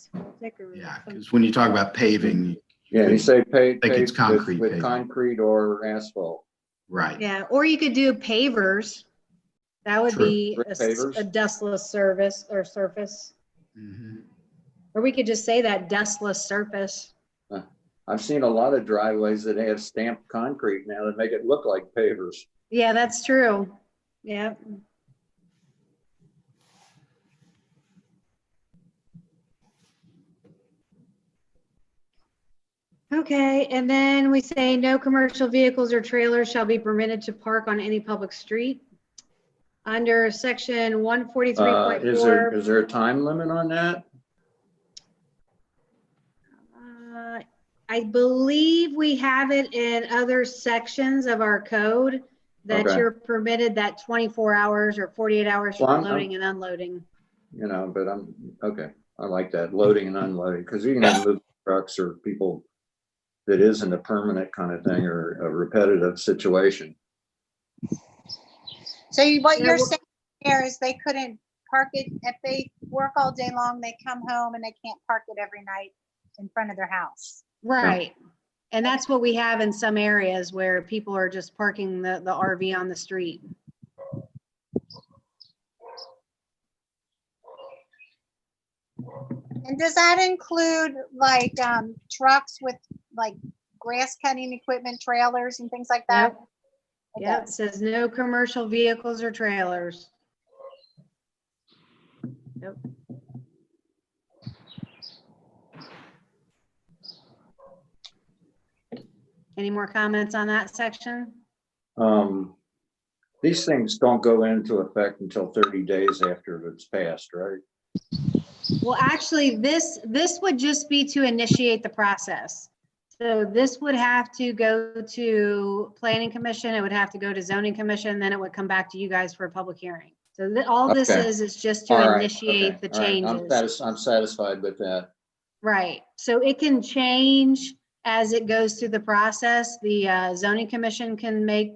Yeah, some- because when you talk about paving, Yeah, you say paved think it's concrete with paving. concrete or asphalt. right. Yeah, or you could do pavers. That would True. be Brick pavers. a dustless surface. Mhm. Or we could just say that dustless surface. I've seen a lot of driveways that have stamped concrete now that make it look like pavers. Yeah, that's true. Yeah. Okay, and then we say no commercial vehicles or trailers shall be permitted to park on any public street. Under section 143.4. Is there a time limit on that? I believe we have it in other sections of our code that Okay. you're permitted that 24 hours or 48 hours for Well, I'm- loading and unloading. You know, but okay. I like that, loading and unloading, because you can have moving trucks or people that isn't a permanent kind of thing or a repetitive situation. So what Yeah, you're well- saying here is they couldn't park it, if they work all day long, they come home and they can't park it every night in front of their house. Right. And that's what we have in some areas where people are just parking the RV on the street. And does that include like trucks with like grass cutting equipment, trailers and things like that? Yep. It Yeah, it does. says no commercial vehicles or trailers. Yep. Any more comments on that section? These things don't go into effect until 30 days after it's passed, right? Well, actually, this would just be to initiate the process. So this would have to go to Planning Commission, it would have to go to Zoning Commission, then it would come back to you guys for a public hearing. So all this Okay. is just to All right, initiate okay, the all right. changes. I'm satisfied with that. Right, so it can change as it goes through the process. The Zoning Commission can make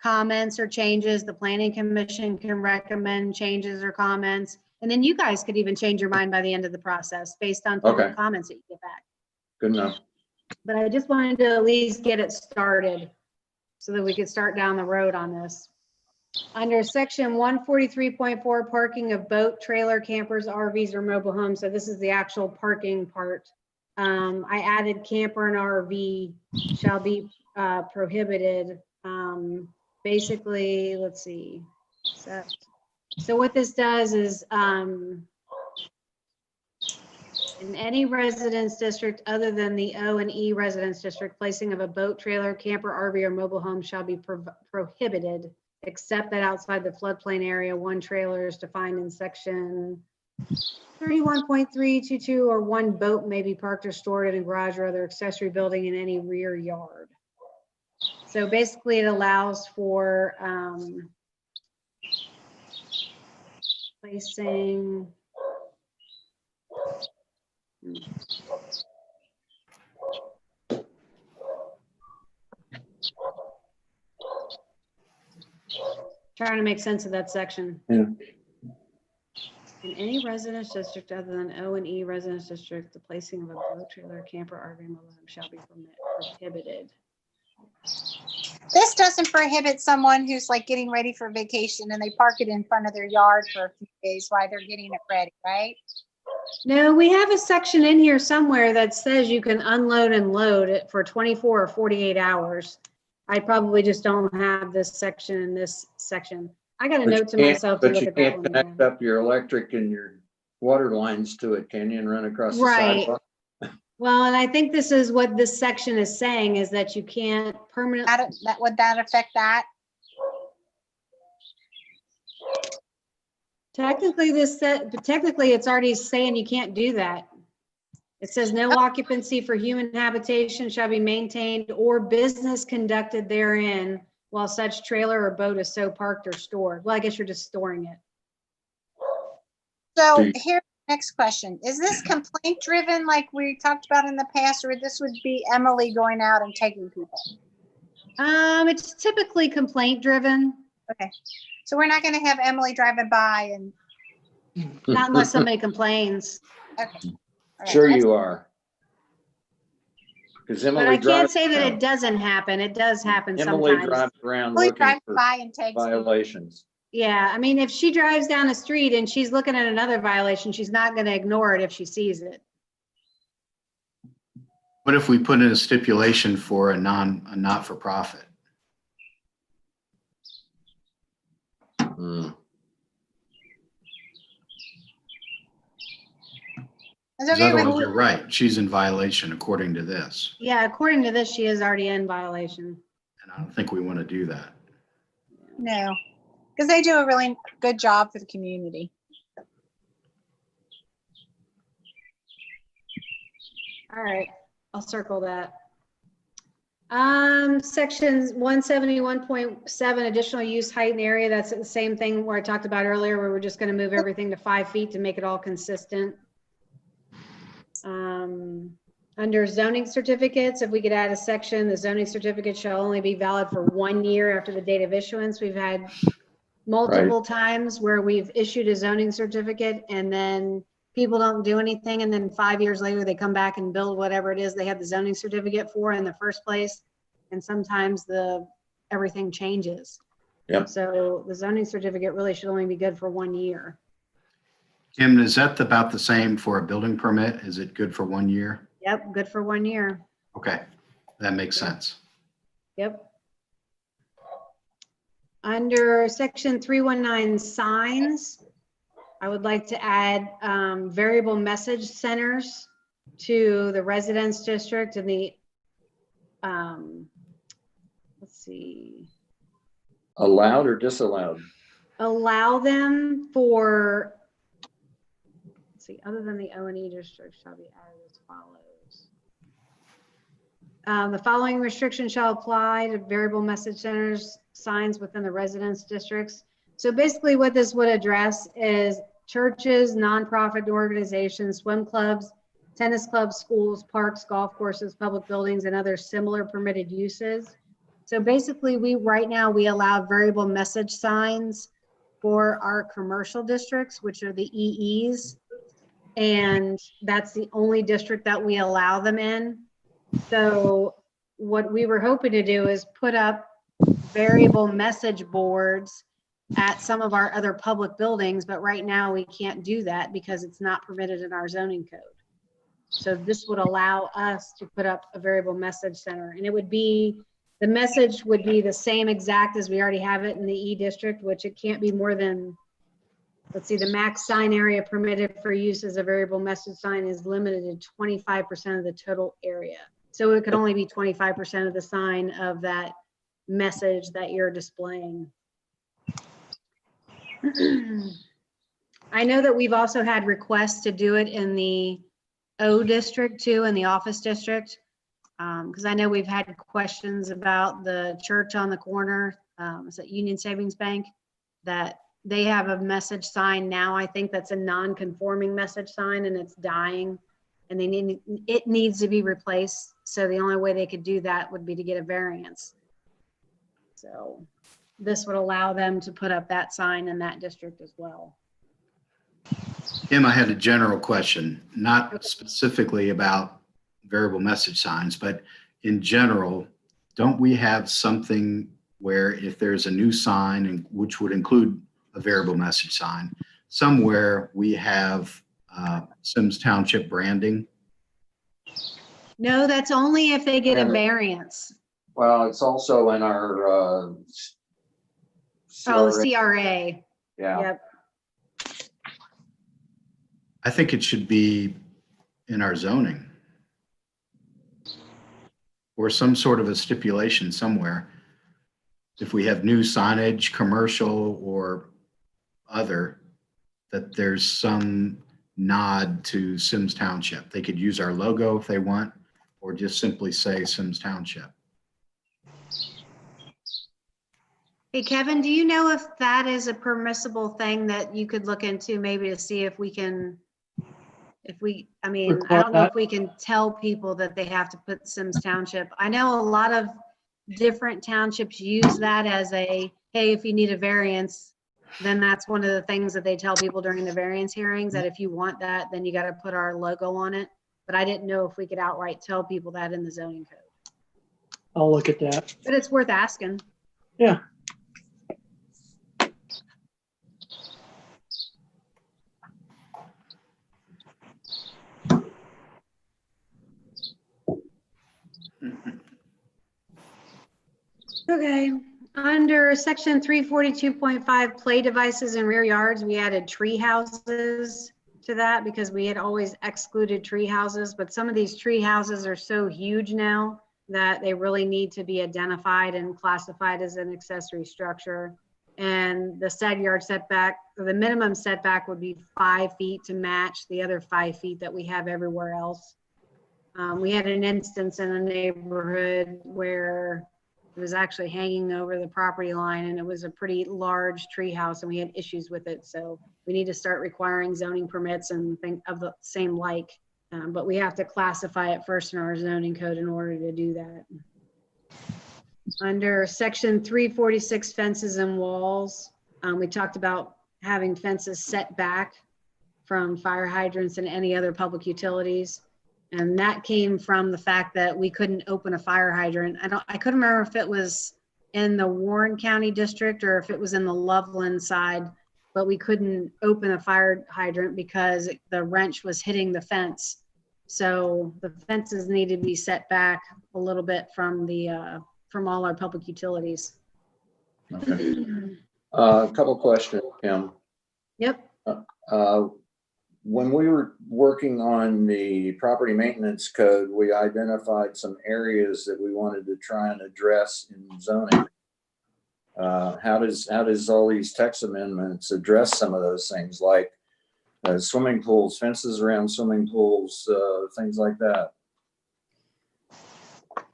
comments or changes, the Planning Commission can recommend changes or comments, and then you guys could even change your mind by the end of the process based on public Okay. comments that you get back. Good enough. But I just wanted to at least get it started so that we could start down the road on this. Under section 143.4, parking of boat, trailer, campers, RVs, or mobile homes. So this is the actual parking part. I added camper and RV shall be prohibited. Basically, let's see. So what this does is in any residence district other than the O and E residence district, placing of a boat, trailer, camper, RV, or mobile home shall be prohibited, except that outside the floodplain area, one trailer is defined in section 31.322, or one boat may be parked or stored in a garage or other accessory building in any rear yard. So basically it allows for placing trying to make sense of that section. Yeah. In any residence district other than O and E residence district, the placing of a boat, trailer, camper, RV, mobile home shall be prohibited. This doesn't prohibit someone who's like getting ready for vacation and they park it in front of their yard for a few days while they're getting it ready, right? No, we have a section in here somewhere that says you can unload and load it for 24 or 48 hours. I probably just don't have this section in this section. I got a note to myself to But look you at that can't one. connect again. up your electric and your water lines to it, can you, and run across the Right. sidewalk? Well, and I think this is what this section is saying, is that you can't permanently. Would that affect that? Technically, technically, it's already saying you can't do that. It says no occupancy for human habitation shall be maintained or business conducted therein while such trailer or boat is so parked or stored. Well, I guess you're just storing it. So Do you- here, next question. Is this complaint driven like we talked about in the past, or this would be Emily going out and taking people? It's typically complaint driven, Okay. So we're not going to have Emily driving by and, not unless somebody complains. okay. All right, Sure that's- you are. Because But Emily I can't drives say that it around. doesn't happen. It does happen Emily sometimes. drives around Emily looking drives for by and takes people. violations. Yeah, I mean, if she drives down the street and she's looking at another violation, she's not going to ignore it if she sees it. What if we put in a stipulation for a not-for-profit? Hmm. It's 'Cause okay with otherwise, you're right, she's in violation according to this, Yeah, according to this, she is already in violation. and I don't think we want to do that. no, because they do a really good job for the community. All right, I'll circle that. Section 171.7, additional use height and area. That's the same thing where I talked about earlier, where we're just going to move everything to 5 feet to make it all consistent. Under zoning certificates, if we could add a section, the zoning certificate shall only be valid for 1 year after the date of issuance. We've had multiple times where we've issued a zoning certificate and then people don't do anything, and then 5 years later they come back and build whatever it is they had the zoning certificate for in the first place. And sometimes everything changes. Yep. So the zoning certificate really should only be good for 1 year. Kim, is that about the same for a building permit? Is it good for 1 year? Yep, good for 1 year. Okay, that makes sense. Yep. Under section 319 signs, I would like to add variable message centers to the residence district and the, let's see. Allowed or disallowed? Allow them for, let's see, other than the O&E district shall be added as follows. The following restriction shall apply to variable message centers signs within the residence districts. So basically what this would address is churches, nonprofit organizations, swim clubs, tennis clubs, schools, parks, golf courses, public buildings, and other similar permitted uses. So basically right now we allow variable message signs for our commercial districts, which are the EEs. And that's the only district that we allow them in. So what we were hoping to do is put up variable message boards at some of our other public buildings, but right now we can't do that because it's not permitted in our zoning code. So this would allow us to put up a variable message center, and it would be, the message would be the same exact as we already have it in the E district, which it can't be more than, let's see, the max sign area permitted for use as a variable message sign is limited to 25% of the total area. So it could only be 25% of the sign of that message that you're displaying. I know that we've also had requests to do it in the O district too, in the office district. Because I know we've had questions about the church on the corner, is that Union Savings Bank, that they have a message sign now. I think that's a non-conforming message sign and it's dying and it needs to be replaced. So the only way they could do that would be to get a variance. So this would allow them to put up that sign in that district as well. Kim, I had a general question, not specifically about variable message signs, but in general, don't we have something where if there's a new sign, and which would include a variable message sign, somewhere we have Symmes Township branding? No, that's only if they get a variance. Well, it's also in our Oh, CRA. Yeah. Yep. I think it should be in our zoning or some sort of a stipulation somewhere. If we have new signage, commercial or other, that there's some nod to Symmes Township. They could use our logo if they want, or just simply say Symmes Township. Hey, Kevin, do you know if that is a permissible thing that you could look into maybe to see if we can, I mean, I don't know if we can tell people that they have to put Symmes Township. I know a lot of different townships use that as a, hey, if you need a variance, then that's one of the things that they tell people during the variance hearings, that if you want that, then you got to put our logo on it. But I didn't know if we could outright tell people that in the zoning code. I'll look at that. But it's worth asking. Yeah. Okay, under section 342.5 play devices in rear yards, we added tree houses to that because we had always excluded tree houses, but some of these tree houses are so huge now that they really need to be identified and classified as an accessory structure. And the side yard setback, or the minimum setback would be 5 feet to match the other 5 feet that we have everywhere else. We had an instance in a neighborhood where it was actually hanging over the property line, and it was a pretty large tree house, and we had issues with it. So we need to start requiring zoning permits and things of the same like, but we have to classify it first in our zoning code in order to do that. Under section 346 fences and walls, we talked about having fences set back from fire hydrants and any other public utilities. And that came from the fact that we couldn't open a fire hydrant. I couldn't remember if it was in the Warren County district or if it was in the Loveland side, but we couldn't open a fire hydrant because the wrench was hitting the fence. So the fences need to be set back a little bit from the from all our public utilities. Okay. A couple questions, Kim. Yep. When we were working on the property maintenance code, we identified some areas that we wanted to try and address in zoning. How does all these text amendments address some of those things, like swimming pools, fences around swimming pools, things like that?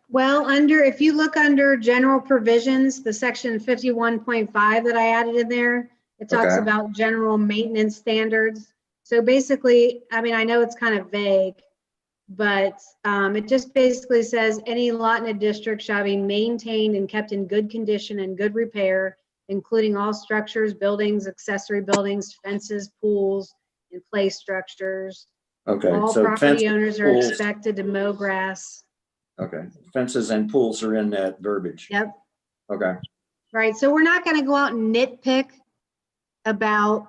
Well, if you look under general provisions, the section 51.5 that I added in there, it talks Okay. about general maintenance standards. So basically, I mean, I know it's kind of vague, but it just basically says any lot in a district shall be maintained and kept in good condition and good repair, including all structures, buildings, accessory buildings, fences, pools, and play structures. Okay. All So property fences, owners are pools. expected to mow grass. Okay. Fences and pools are in that verbiage. Yep. Okay. Right. So we're not going to go out and nitpick about,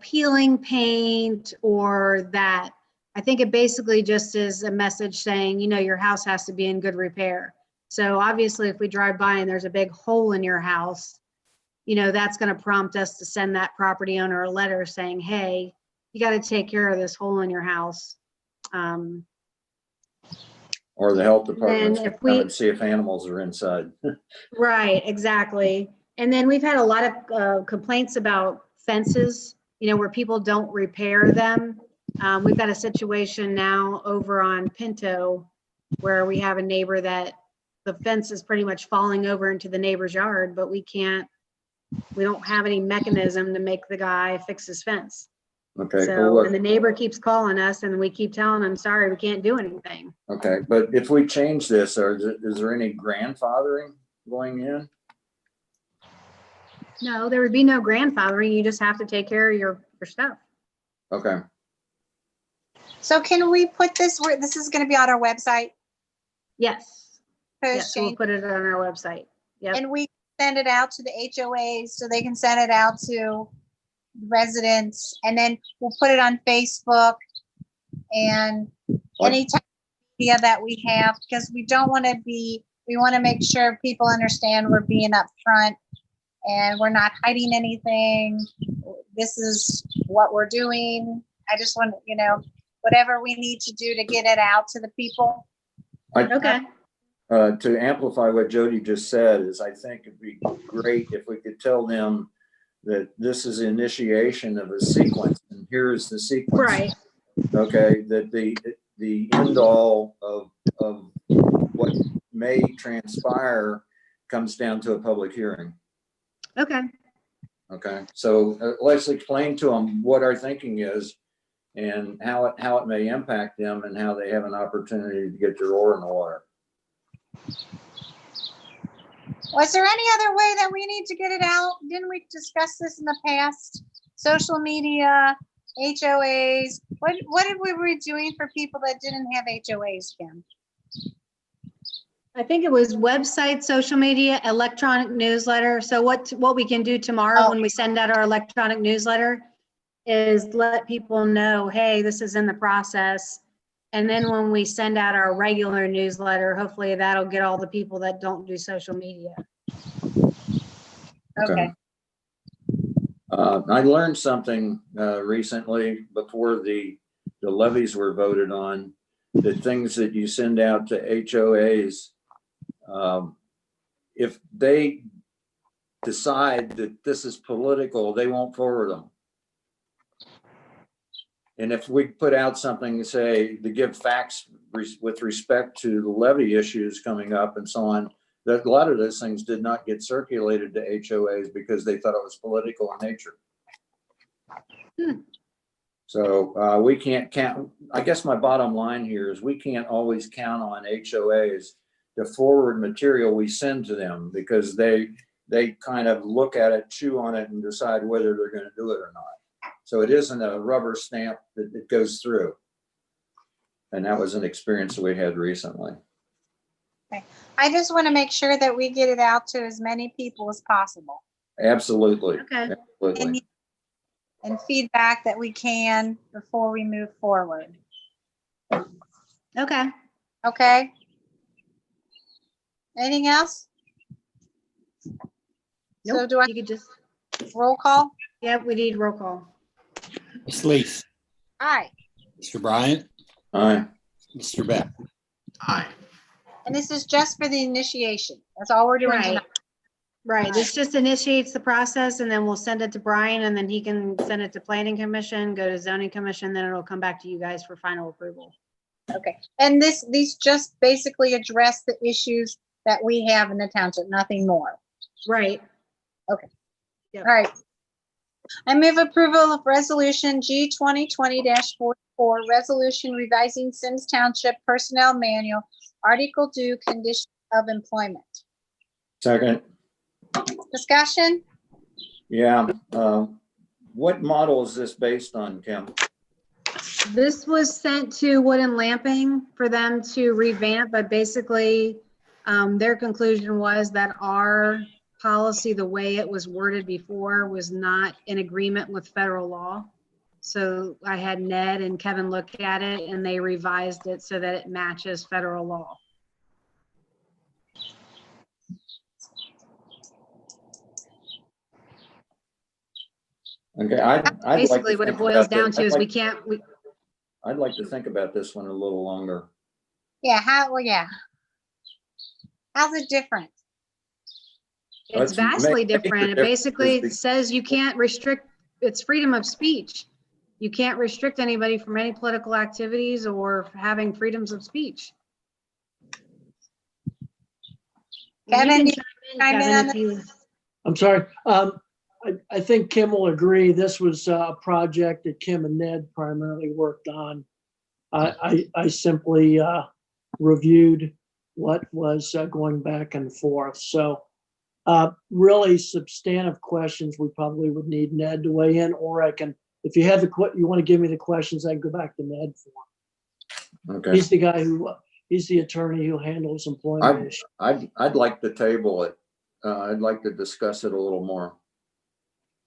peeling paint or that. I think it basically just is a message saying, your house has to be in good repair. So obviously if we drive by and there's a big hole in your house, that's going to prompt us to send that property owner a letter saying, hey, you got to take care of this hole in your house. Or the health department's Then gonna if come we- and see if animals are inside. Right, exactly. And then we've had a lot of complaints about fences, where people don't repair them. We've got a situation now over on Pinto where we have a neighbor that the fence is pretty much falling over into the neighbor's yard, but we don't have any mechanism to make the guy fix his fence. Okay. So, Well, look, and the neighbor keeps calling us and we keep telling him, sorry, we can't do anything. okay. But if we change this, is there any grandfathering going in? No, there would be no grandfathering. You just have to take care of your stuff. Okay. So can we put this where this is going to be on our website? Yes. Post Yes, we'll change, put it on our website. Yep. and we send it out to the HOAs so they can send it out to residents, and then we'll put it on Facebook and any type of media that we have, because we want to make sure people understand we're being upfront and we're not hiding anything. This is what we're doing. I just want, whatever we need to do to get it out to the people. Okay. To amplify what Jody just said is, I think it'd be great if we could tell them that this is initiation of a sequence, and here is the sequence. Right. Okay, that the end all of what may transpire comes down to a public hearing. Okay. Okay, so let's explain to them what our thinking is and how it may impact them and how they have an opportunity to get their oar in the water. Was there any other way that we need to get it out? Didn't we discuss this in the past? Social media, HOAs. What did we were doing for people that didn't have HOAs, Kim? I think it was website, social media, electronic newsletter. So what we can do tomorrow Oh. when we send out our electronic newsletter is let people know, hey, this is in the process. And then when we send out our regular newsletter, hopefully that'll get all the people that don't do social media. Okay. I learned something recently before the levies were voted on, that things that you send out to HOAs, if they decide that this is political, they won't forward them. And if we put out something, say, to give facts with respect to the levy issues coming up and so on, that a lot of those things did not get circulated to HOAs because they thought it was political in nature. So we can't count. I guess my bottom line here is we can't always count on HOAs to forward material we send to them, because they kind of look at it, chew on it, and decide whether they're going to do it or not. So it isn't a rubber stamp that it goes through. And that was an experience that we had recently. I just want to make sure that we get it out to as many people as possible. Absolutely. Okay. Absolutely. And feedback that we can before we move forward. Okay. Okay? Anything else? So Nope, do I you could just, roll call? yep, we need roll call. Ms. Lees, Aye. Mr. Bryant, Aye. Mr. Beck. Aye. And this is just for the initiation. That's all we're doing Right. tonight. Right, this just initiates the process and then we'll send it to Brian and then he can send it to planning commission, go to zoning commission, then it'll come back to you guys for final approval. Okay. And these just basically address the issues that we have in the township, nothing more. Right. All right. I move approval of resolution G 2020-44, resolution revising Symmes Township Personnel Manual, Article 2, Condition of Employment. Second. Discussion? Yeah. What model is this based on, Kim? This was sent to Wood and Lamping for them to revamp, but basically their conclusion was that our policy, the way it was worded before, was not in agreement with federal law. So I had Ned and Kevin look at it and they revised it so that it matches federal law. Okay, I'd like Basically to what it think boils about down this. to is I'd like to think about this one a little longer. Yeah, yeah. How's it different? It's That's vastly major different. It difference basically is says you can't restrict, it's freedom of speech. You can't restrict anybody from any political activities or having freedoms of speech. Kevin, You you can chime in Kevin, on if you- I'm sorry. I think Kim will agree. This was a project that Kim and Ned primarily worked on. I simply reviewed what was going back and forth. So really substantive questions, we probably would need Ned to weigh in, or I can, if you have you want to give me the questions, I can go back to Ned for. Okay. He's the guy he's the attorney who handles employment issues. I'd like to table it. I'd like to discuss it a little more.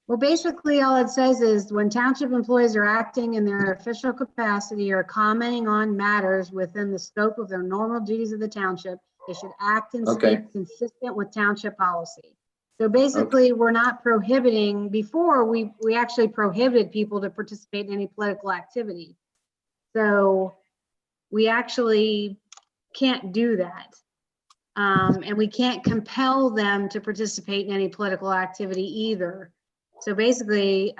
Well, basically, all it says is when township employees are acting in their official capacity or commenting on matters within the scope of their normal duties of the township, they should act and Okay. speak consistent with township policy. So basically, we're not prohibiting, before we actually prohibited people to participate in any political activity. So we actually can't do that. And we can't compel them to participate in any political activity either. So basically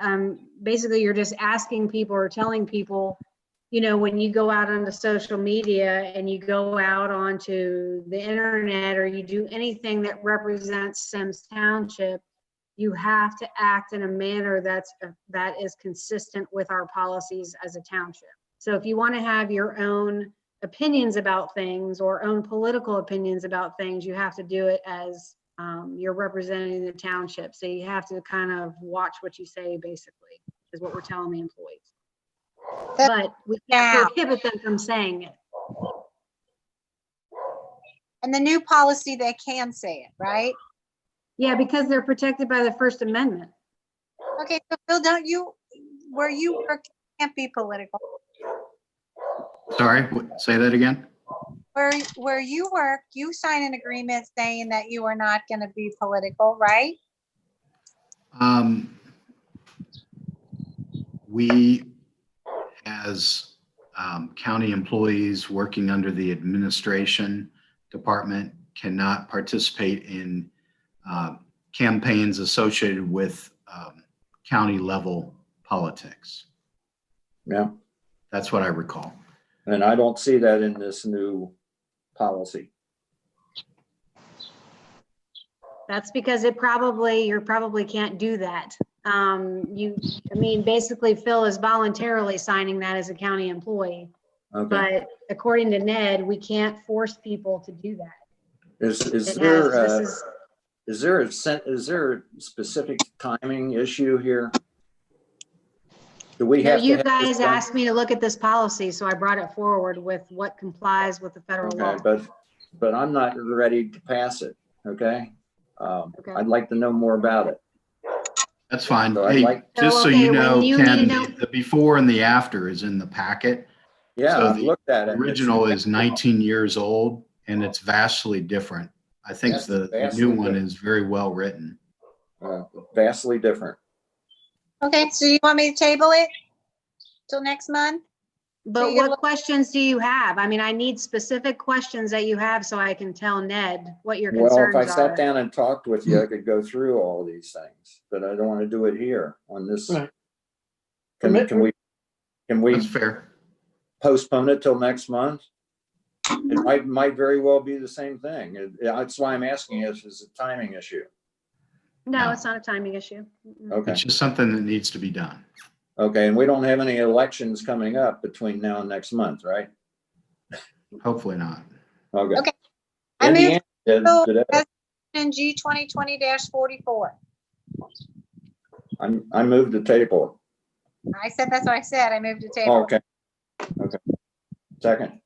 you're just asking people or telling people, you know, when you go out onto social media and you go out onto the internet or you do anything that represents Symmes Township, you have to act in a manner that is consistent with our policies as a township. So if you want to have your own opinions about things or own political opinions about things, you have to do it as you're representing the township. So you have to kind of watch what you say, basically, is what we're telling the employees. But we can't prohibit them from saying it. And the new policy, they can say it, right? Yeah, because they're protected by the First Amendment. Okay, so Phil, where you work can't be political. Sorry, say that again? Where you work, you sign an agreement saying that you are not going to be political, right? We, as county employees working under the administration department, cannot participate in campaigns associated with county level politics. Yeah. That's what I recall. And I don't see that in this new policy. That's because you probably can't do that. Basically Phil is voluntarily signing that as a county employee. Okay. But according to Ned, we can't force people to do that. Is there a specific timing issue here? Do we No, have to you have this guys done? asked me to look at this policy, so I brought it forward with what complies with the federal law. Okay, but I'm not ready to pass it, okay? Okay. I'd like to know more about it. That's fine. So I'd Hey, like- just so okay, you when know, you need Ken, to know- the before and the after is in the packet. Yeah, So I've the looked at it. Original is 19 years old and it's vastly different. I think Yes, the vastly new one different. is very well written. Vastly different. Okay, so you want me to table it till next month? But you're what questions do you have? I mean, I need specific questions that you have so I can tell Ned what your Well, if concerns I are. sat down and talked with you, I could go through all these things, but I don't want to do it here on this. Right. Can we That's fair. postpone it till next month? It might very well be the same thing. That's why I'm asking if it's a timing issue. No, No. it's not a timing issue. Mm-mm. Okay, It's just something that needs to be done. okay, and we don't have any elections coming up between now and next month, right? Hopefully not. Okay. Okay. I Indiana moved did today. in G 2020-44. I moved the table. That's what I said. I moved to Oh, table. okay. Okay. Second.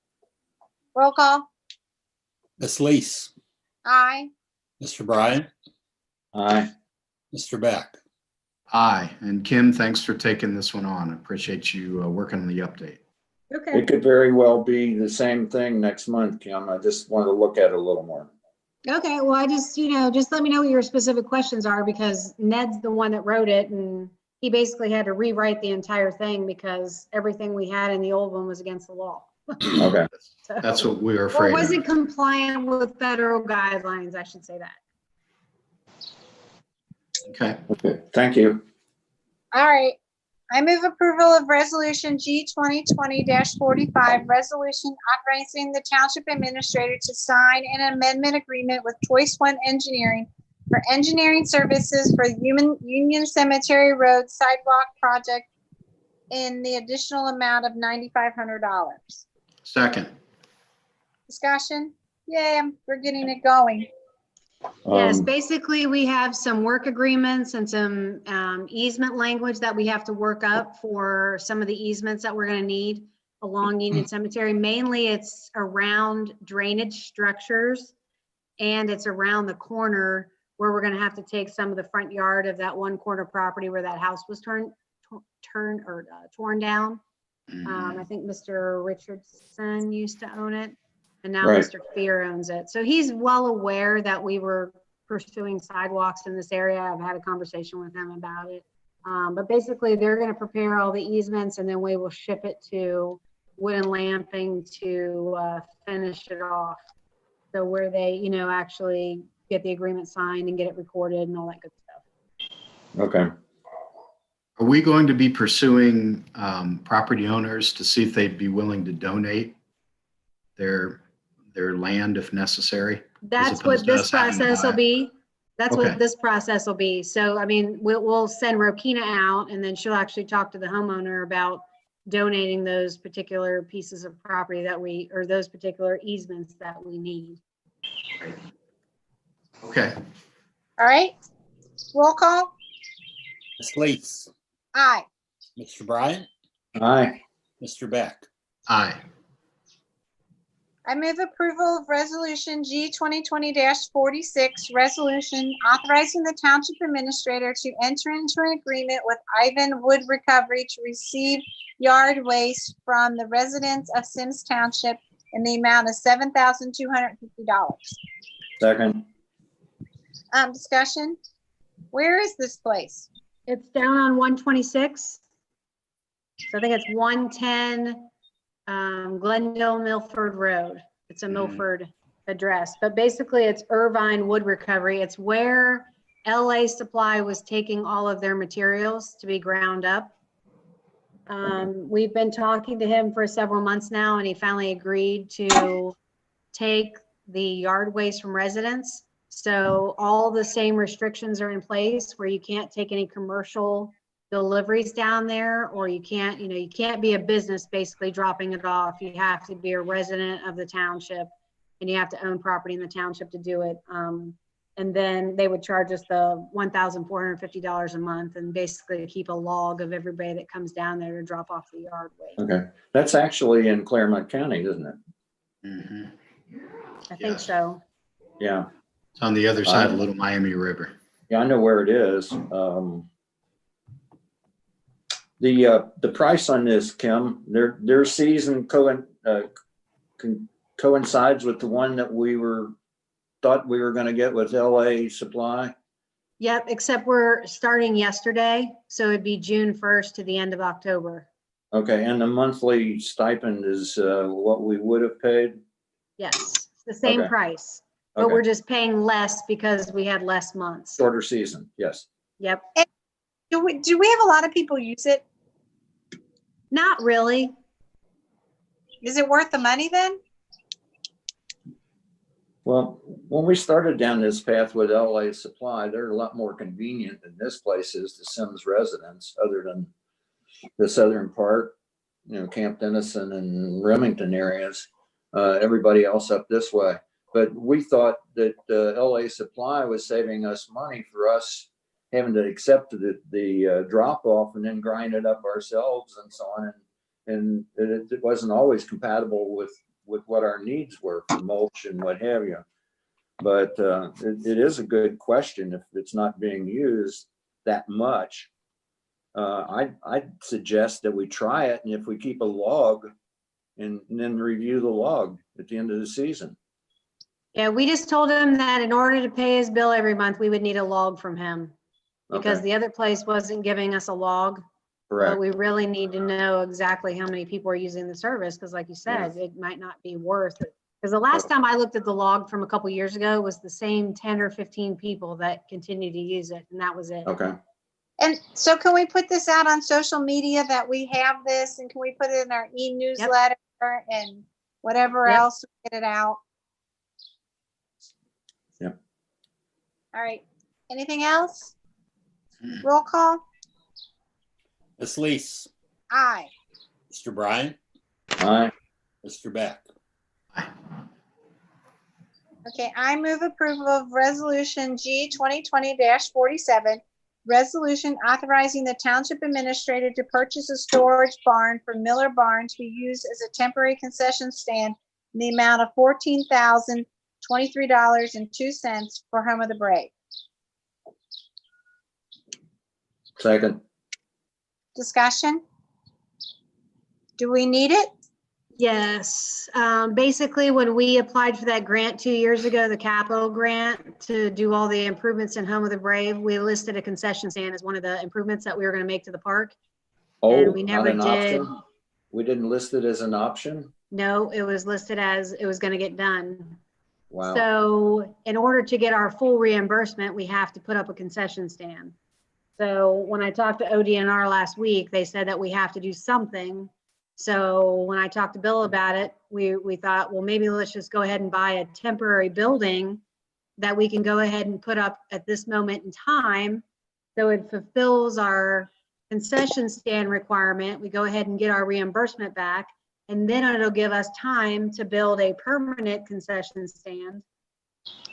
Roll call. Ms. Lees, Aye. Mr. Bryant, Aye. Mr. Beck. Aye. And Kim, thanks for taking this one on. I appreciate you working on the update. Okay. It could very well be the same thing next month, Kim. I just want to look at it a little more. Okay, well, I just, just let me know what your specific questions are because Ned's the one that wrote it and he basically had to rewrite the entire thing because everything we had in the old one was against the law. Okay. So- That's what we were Or afraid wasn't of. compliant with federal guidelines, I should say that. Okay. Okay. Thank you. All right. I move approval of resolution G 2020-45, resolution authorizing the township administrator to sign an amendment agreement with Choice One Engineering for engineering services for Union Cemetery Road sidewalk project in the additional amount of $9,500. Second. Discussion? Yeah, we're getting it going. Yes, basically, we have some work agreements and some easement language that we have to work up for some of the easements that we're going to need along Union Cemetery. Mainly, it's around drainage structures, and it's around the corner where we're going to have to take some of the front yard of that one corner property where that house was torn down. I think Mr. Richardson used to own it. And now Right. Mr. Fear owns it. So he's well aware that we were pursuing sidewalks in this area. I've had a conversation with him about it. But basically they're going to prepare all the easements and then we will ship it to Wood and Lamping to finish it off. So where they, actually get the agreement signed and get it recorded and all that good stuff. Okay. Are we going to be pursuing property owners to see if they'd be willing to donate their land if necessary? That's opposed what to this us having to process buy will it? be. That's Okay. what this process will be. So, I mean, we'll send Rokina out and then she'll actually talk to the homeowner about donating those particular pieces of property or those particular easements that we need. Okay. All right. Roll call. Ms. Lees, Aye. Mr. Bryant, Aye. Mr. Beck. Aye. I move approval of resolution G 2020-46, resolution authorizing the township administrator to enter into an agreement with Ivan Wood Recovery to receive yard waste from the residents of Symmes Township in the amount of $7,250. Second. Discussion? Where is this place? It's down on 126. So I think it's 110 Glendale Milford Road. It's a Milford address, but basically it's Irvine Wood Recovery. It's where LA Supply was taking all of their materials to be ground up. We've been talking to him for several months now, and he finally agreed to take the yard waste from residents. So all the same restrictions are in place where you can't take any commercial deliveries down there, or you can't, you can't be a business basically dropping it off. You have to be a resident of the township, and you have to own property in the township to do it. And then they would charge us the $1,450 a month, and basically keep a log of everybody that comes down there to drop off the yard waste. Okay, that's actually in Claremont County, isn't it? Mhm. I think so. Yeah, It's on the other side of Little Miami River. yeah, I know where it is. The price on this, Kim, their season coincides with the one that thought we were going to get with LA Supply. Yep, except we're starting yesterday, so it'd be June 1st to the end of October. Okay, and the monthly stipend is what we would have paid? Yes, it's the same Okay. price, but Okay. we're just paying less because we had less months. Shorter season, yes. Yep, Do we have a lot of people use it? not really. Is it worth the money then? Well, when we started down this path with LA Supply, they're a lot more convenient than this place is to Symmes residents, other than the southern part, Camp Dennison and Remington areas, everybody else up this way. But we thought that LA Supply was saving us money for us having to accept the drop off and then grind it up ourselves and so on. And it wasn't always compatible with what our needs were for mulch and what have you. But it is a good question if it's not being used that much. I'd suggest that we try it, and if we keep a log and then review the log at the end of the season. Yeah, we just told him that in order to pay his bill every month, we would need a log from him, because Okay, the other place wasn't giving us a log. But correct. we really need to know exactly how many people are using the service, because like you said, it might not be worth it. Because the last time I looked at the log from a couple years ago, it was the same 10 or 15 people that continued to use it, and that was it. Okay. And so can we put this out on social media that we have this, and can we put it in our e-newsletter and whatever Yep. else, get it out? Yep. All right. Anything else? Roll call? Ms. Lees, Aye. Mr. Bryant, All right. Mr. Beck. Okay, I move approval of Resolution G 2020-47, resolution authorizing the township administrator to purchase a storage barn for Miller Barn to be used as a temporary concession stand in the amount of $14,023.02 for Home of the Brave. Second. Discussion? Do we need it? Yes, basically when we applied for that grant 2 years ago, the capital grant to do all the improvements in Home of the Brave, we listed a concession stand as one of the improvements that we were going to make to the park. Oh, And we not never an did. option? We didn't list it as an option? No, it was listed as it was going to get done. Wow. So in order to get our full reimbursement, we have to put up a concession stand. So when I talked to ODNR last week, they said that we have to do something. So when I talked to Bill about it, we thought, well, maybe let's just go ahead and buy a temporary building that we can go ahead and put up at this moment in time. So it fulfills our concession stand requirement. We go ahead and get our reimbursement back, and then it'll give us time to build a permanent concession stand.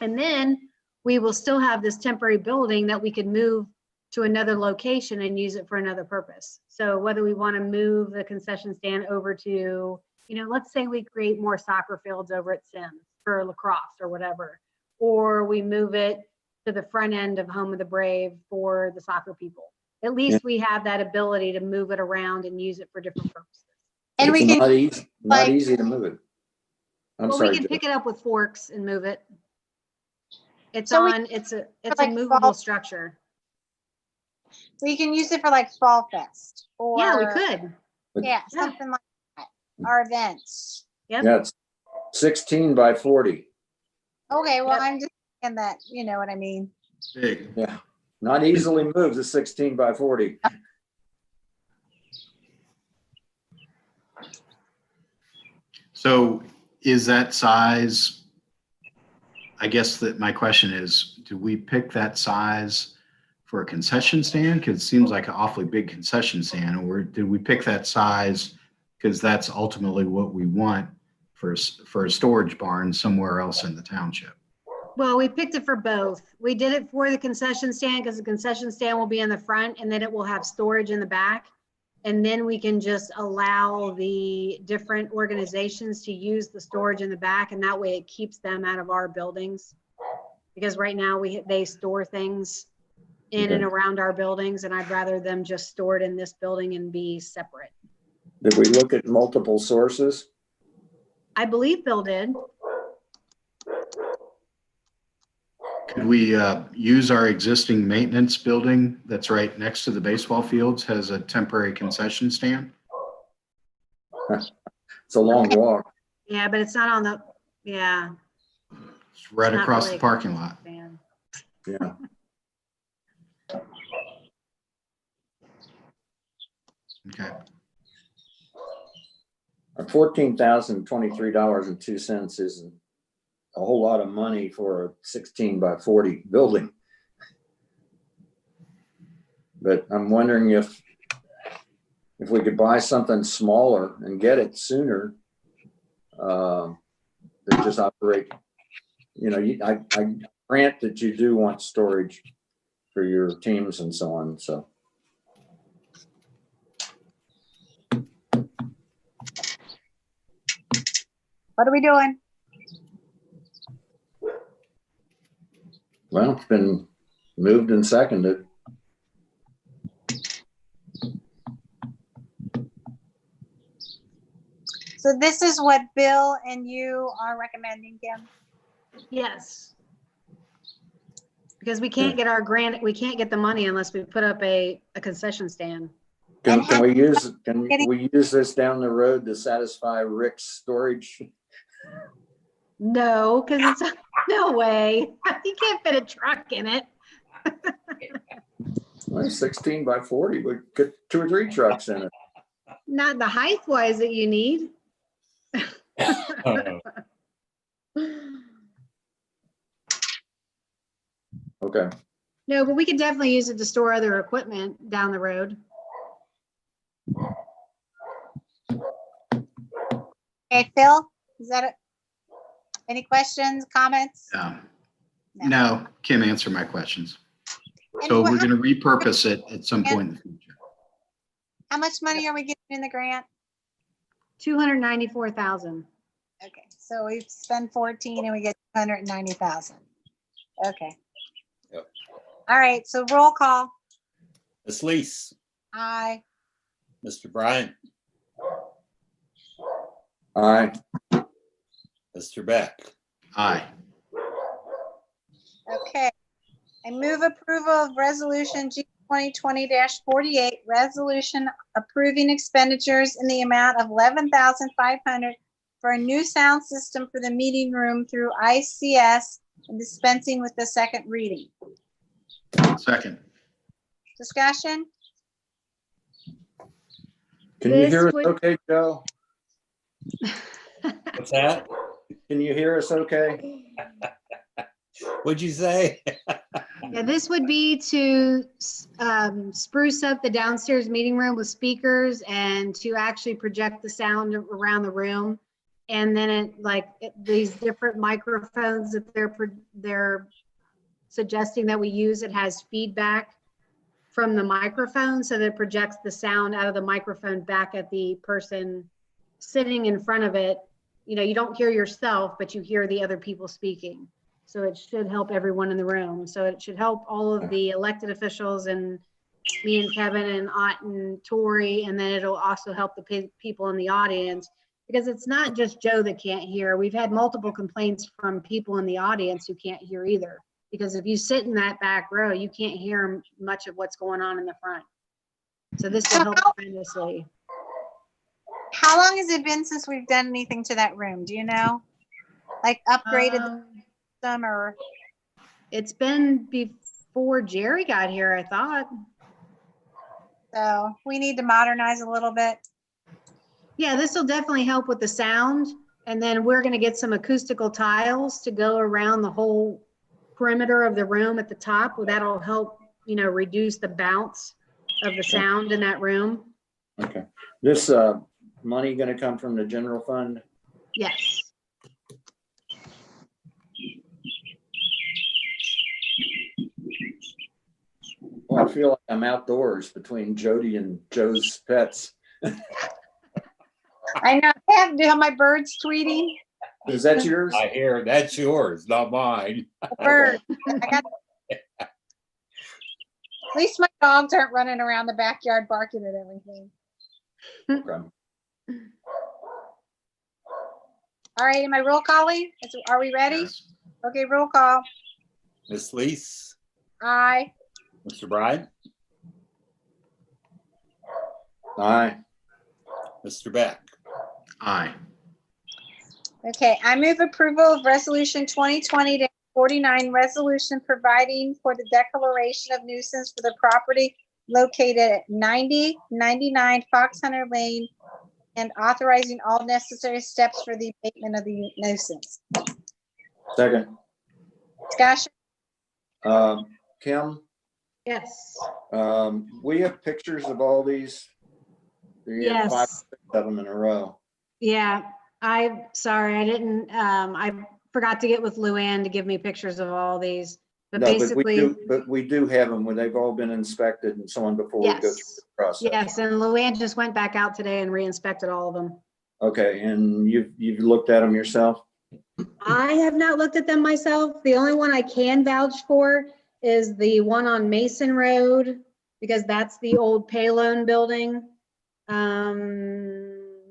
And then we will still have this temporary building that we could move to another location and use it for another purpose. So whether we want to move the concession stand over to, let's say we create more soccer fields over at Symmes for lacrosse or whatever, or we move it to the front end of Home of the Brave for the soccer people. At least we have that ability to move it around and use it for different purposes. And we It's can, not easy to move it. I'm Well, sorry. we can Joe. pick it up with forks and move it. It's So it's a like movable fall- structure. we can use it for like Fall Fest or. Yeah, we could. Yeah, something like that. Our events. Yep. Yeah, it's 16 by 40. Okay, well, Yep. I'm just saying that, you know what I mean? Big. Yeah, not easily moves a 16 by 40. So is that size, I guess that my question is, do we pick that size for a concession stand? Because it seems like an awfully big concession stand. Or did we pick that size because that's ultimately what we want for a storage barn somewhere else in the township? Well, we picked it for both. We did it for the concession stand because the concession stand will be in the front and then it will have storage in the back. And then we can just allow the different organizations to use the storage in the back, and that way it keeps them out of our buildings. Because right now they store things in and around our buildings, and I'd rather them just store it in this building and be separate. Did we look at multiple sources? I believe Bill did. Could we use our existing maintenance building that's right next to the baseball fields as a temporary concession stand? It's a long walk. Yeah, but it's not on the, yeah. It's right not across really the a parking lot. stand. Yeah. Okay. $14,023.02 isn't a whole lot of money for a 16 by 40 building. But I'm wondering if we could buy something smaller and get it sooner, that just operate, I grant that you do want storage for your teams and so on, so. What are we doing? Well, it's been moved and seconded. So this is what Bill and you are recommending, Kim? Yes. Because we can't get our grant, we can't get the money unless we put up a concession stand. Can we use this down the road to satisfy Rick's storage? No, because it's, no way. You can't fit a truck in it. Well, 16 by 40 would get 2 or 3 trucks in it. Not the height wise that you need. Okay. No, but we could definitely use it to store other equipment down the road. Okay, Phil, is that it? Any questions, comments? No, Kim answered my questions. And So what- we're going to repurpose it at some point in the future. How much money are we getting in the grant? 294,000. Okay, so we spend 14 and we get 290,000. Okay. Yep. All right, so roll call. Ms. Lees, Aye. Mr. Bryant, Aye. Mr. Beck, Aye. Okay. I move approval of resolution G 2020-48, resolution approving expenditures in the amount of 11,500 for a new sound system for the meeting room through ICS and dispensing with the second reading. Second. Discussion? Can you hear us This would- okay, Joe? what's that? Can you hear us okay? What'd you say? Yeah, this would be to spruce up the downstairs meeting room with speakers and to actually project the sound around the room. And then these different microphones that they're suggesting that we use, it has feedback from the microphone so that it projects the sound out of the microphone back at the person sitting in front of it. You don't hear yourself, but you hear the other people speaking. So it should help everyone in the room. So it should help all of the elected officials and me and Kevin and Ott and Tori. And then it'll also help the people in the audience, because it's not just Joe that can't hear. We've had multiple complaints from people in the audience who can't hear either. Because if you sit in that back row, you can't hear much of what's going on in the front. So this will help tremendously. How long has it been since we've done anything to that room? Do you know? Like upgraded the system or? It's been before Jerry got here, I thought. So we need to modernize a little bit. Yeah, this will definitely help with the sound. And then we're gonna get some acoustical tiles to go around the whole perimeter of the room at the top. Well, that'll help, reduce the bounce of the sound in that room. Okay. This money going to come from the general fund? Yes. Well, I feel like I'm outdoors between Jody and Joe's pets. I know, I have, do you have my birds tweeting? Is that yours? I hear that's yours, not mine. Bird. At least my dogs aren't running around the backyard barking at everything. Okay. All right, am I roll calling? Are we ready? Yes. Okay, roll call. Ms. Lees, Aye. Mr. Bryant, Aye. Mr. Beck. Aye. Okay, I move approval of resolution 2020-49, resolution providing for the declaration of nuisance for the property located at 9099 Fox Hunter Lane and authorizing all necessary steps for the abatement of the nuisance. Second. Discussion? Kim, Yes. we have pictures of all these. You have 5 or Yes. 6 of them in a row. Yeah, I'm sorry, I didn't, I forgot to get with Luann to give me pictures of all these. But No, basically, but we do have them when they've all been inspected and so on before we go through yes, the process. yes, and Luann just went back out today and re-inspected all of them. Okay, and you've looked at them yourself? I have not looked at them myself. The only one I can vouch for is the one on Mason Road, because that's the old Paylone building.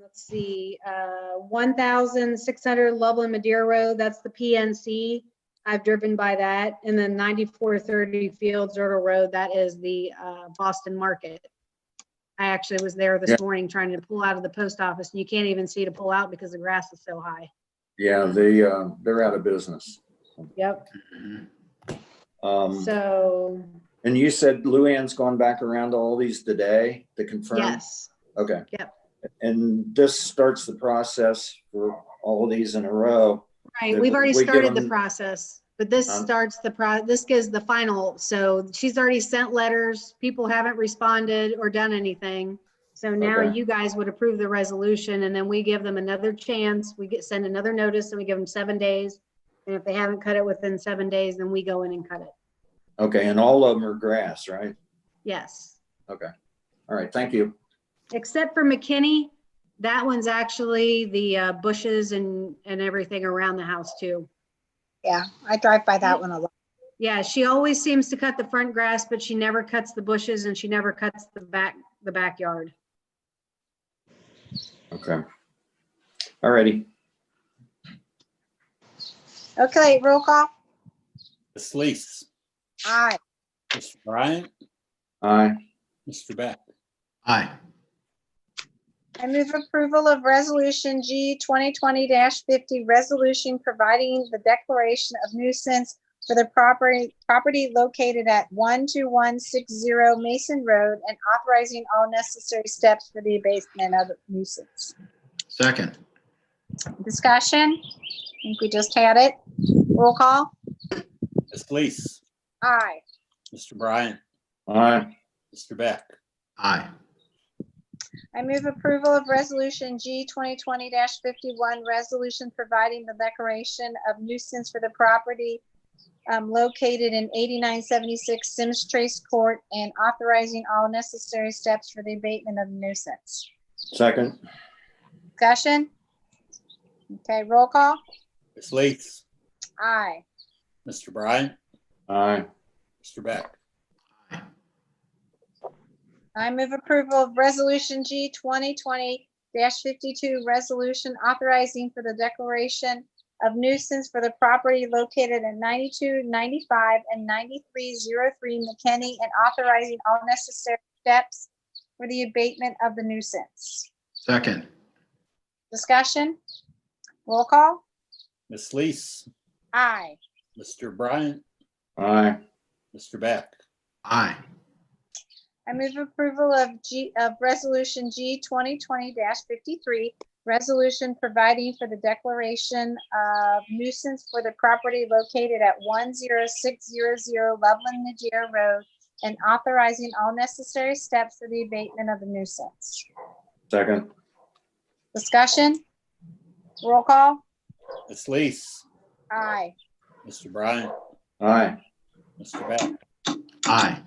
Let's see, 1,600 Loveland Madeira Road, that's the PNC. I've driven by that. And then 9430 Fields Road, that is the Boston Market. I actually was there this morning trying to pull out of the post office, and you can't even see to pull out because the grass is so high. Yeah, they're out of business. Yep. Um, So, and you said Luann's gone back around to all these today to confirm? yes. Okay. Yep. And this starts the process for all of these in a row. Right, we've already We give started the them- process, but this starts this gives the final. So she's already sent letters. People haven't responded or done anything. So now Okay. you guys would approve the resolution, and then we give them another chance. We send another notice, and we give them 7 days. And if they haven't cut it within 7 days, then we go in and cut it. Okay, and all of them are grass, right? Yes. Okay. All right, thank you. Except for McKinney, that one's actually the bushes and everything around the house too. Yeah, I drive by that one a lot. Yeah, she always seems to cut the front grass, but she never cuts the bushes and she never cuts the backyard. Okay. All righty. Okay, roll call. Ms. Lees, Aye. Mr. Bryant, Aye. Mr. Beck. Aye. I move approval of resolution G 2020-50, resolution providing the declaration of nuisance for the property located at 12160 Mason Road and authorizing all necessary steps for the abatement of the nuisance. Second. Discussion? I think we just had it. Roll call. Ms. Lees, Aye. Mr. Bryant, Aye. Mr. Beck. Aye. I move approval of resolution G 2020-51, resolution providing the declaration of nuisance for the property located in 8976 Symmes Trace Court and authorizing all necessary steps for the abatement of the nuisance. Second. Discussion? Okay, roll call. Ms. Lees, Aye. Mr. Bryant, Aye. Mr. Beck. I move approval of resolution G 2020-52, resolution authorizing for the declaration of nuisance for the property located at 9295 and 9303 McKinney and authorizing all necessary steps for the abatement of the nuisance. Second. Discussion? Roll call? Ms. Lees, Aye. Mr. Bryant, Aye. Mr. Beck. Aye. I move approval of resolution G 2020-53, resolution providing for the declaration of nuisance for the property located at 10600 Loveland Nadir Road and authorizing all necessary steps for the abatement of the nuisance. Second. Discussion? Roll call? Ms. Lees, Aye. Mr. Bryant, Aye. Mr. Beck, Aye.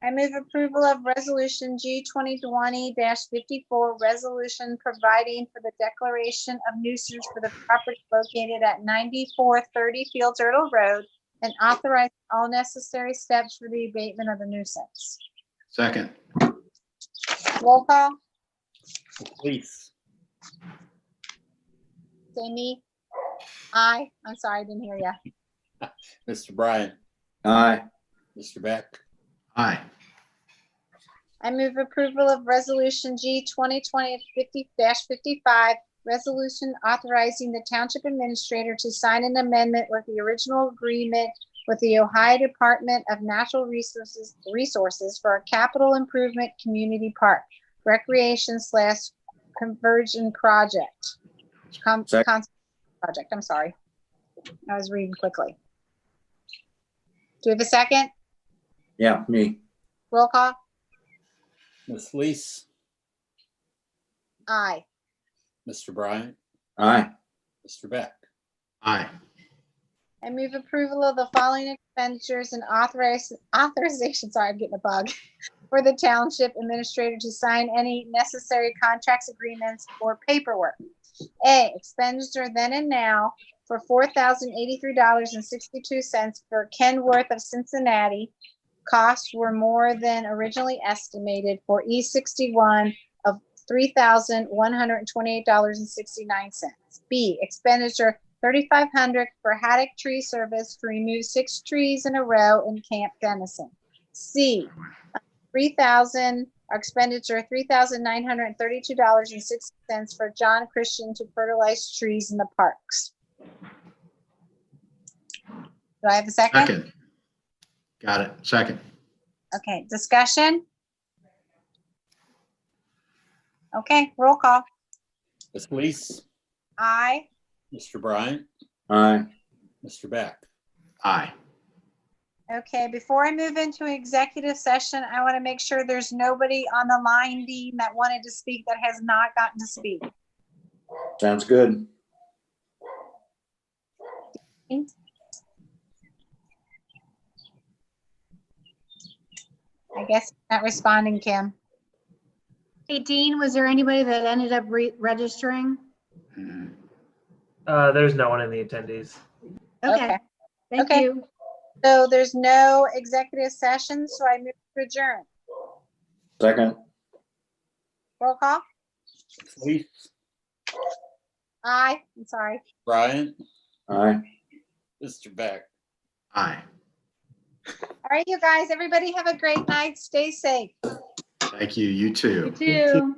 I move approval of resolution G 2020-54, resolution providing for the declaration of nuisance for the property located at 9430 Fields Erdel Road and authorizing all necessary steps for the abatement of the nuisance. Second. Roll call? Ms. Lees, Say me. Aye. I'm sorry, I didn't hear you. Mr. Bryant, Aye. Mr. Beck, Aye. I move approval of resolution G 2020-50-55, resolution authorizing the township administrator to sign an amendment with the original agreement with the Ohio Department of Natural Resources for a capital improvement community park recreation / conversion project. Project, I'm sorry. I was reading quickly. Do we have a second? Yeah, me. Roll call? Ms. Lees, Aye. Mr. Bryant, Aye. Mr. Beck, Aye. I move approval of the following expenditures and authorization, sorry, I'm getting a bug, for the township administrator to sign any necessary contracts, agreements, or paperwork. A, expenditure then and now for $4,083.62 for Kenworth of Cincinnati. Costs were more than originally estimated for E61 of $3,128.69. B, expenditure $3,500 for haddock tree service to remove 6 trees in a row in Camp Dennison. C, expenditure $3,932.60 for John Christian to fertilize trees in the parks. Do I have a second? Second. Got it. Second. Okay, discussion? Okay, roll call. Ms. Lees, Aye. Mr. Bryant, Aye. Mr. Beck. Aye. Okay, before I move into executive session, I want to make sure there's nobody on the line, Dean, that wanted to speak that has not gotten to speak. Sounds good. I guess not responding, Kim. Hey, Dean, was there anybody that ended up registering? Mhm. There's no one in the attendees. Okay, thank Okay. you. So there's no executive session, so I move to adjourn. Second. Roll call? Ms. Lees, Aye, I'm sorry. Bryant, Aye. Mr. Beck. Aye. All right, you guys, everybody have a great night. Stay safe. Thank you. You too. You too.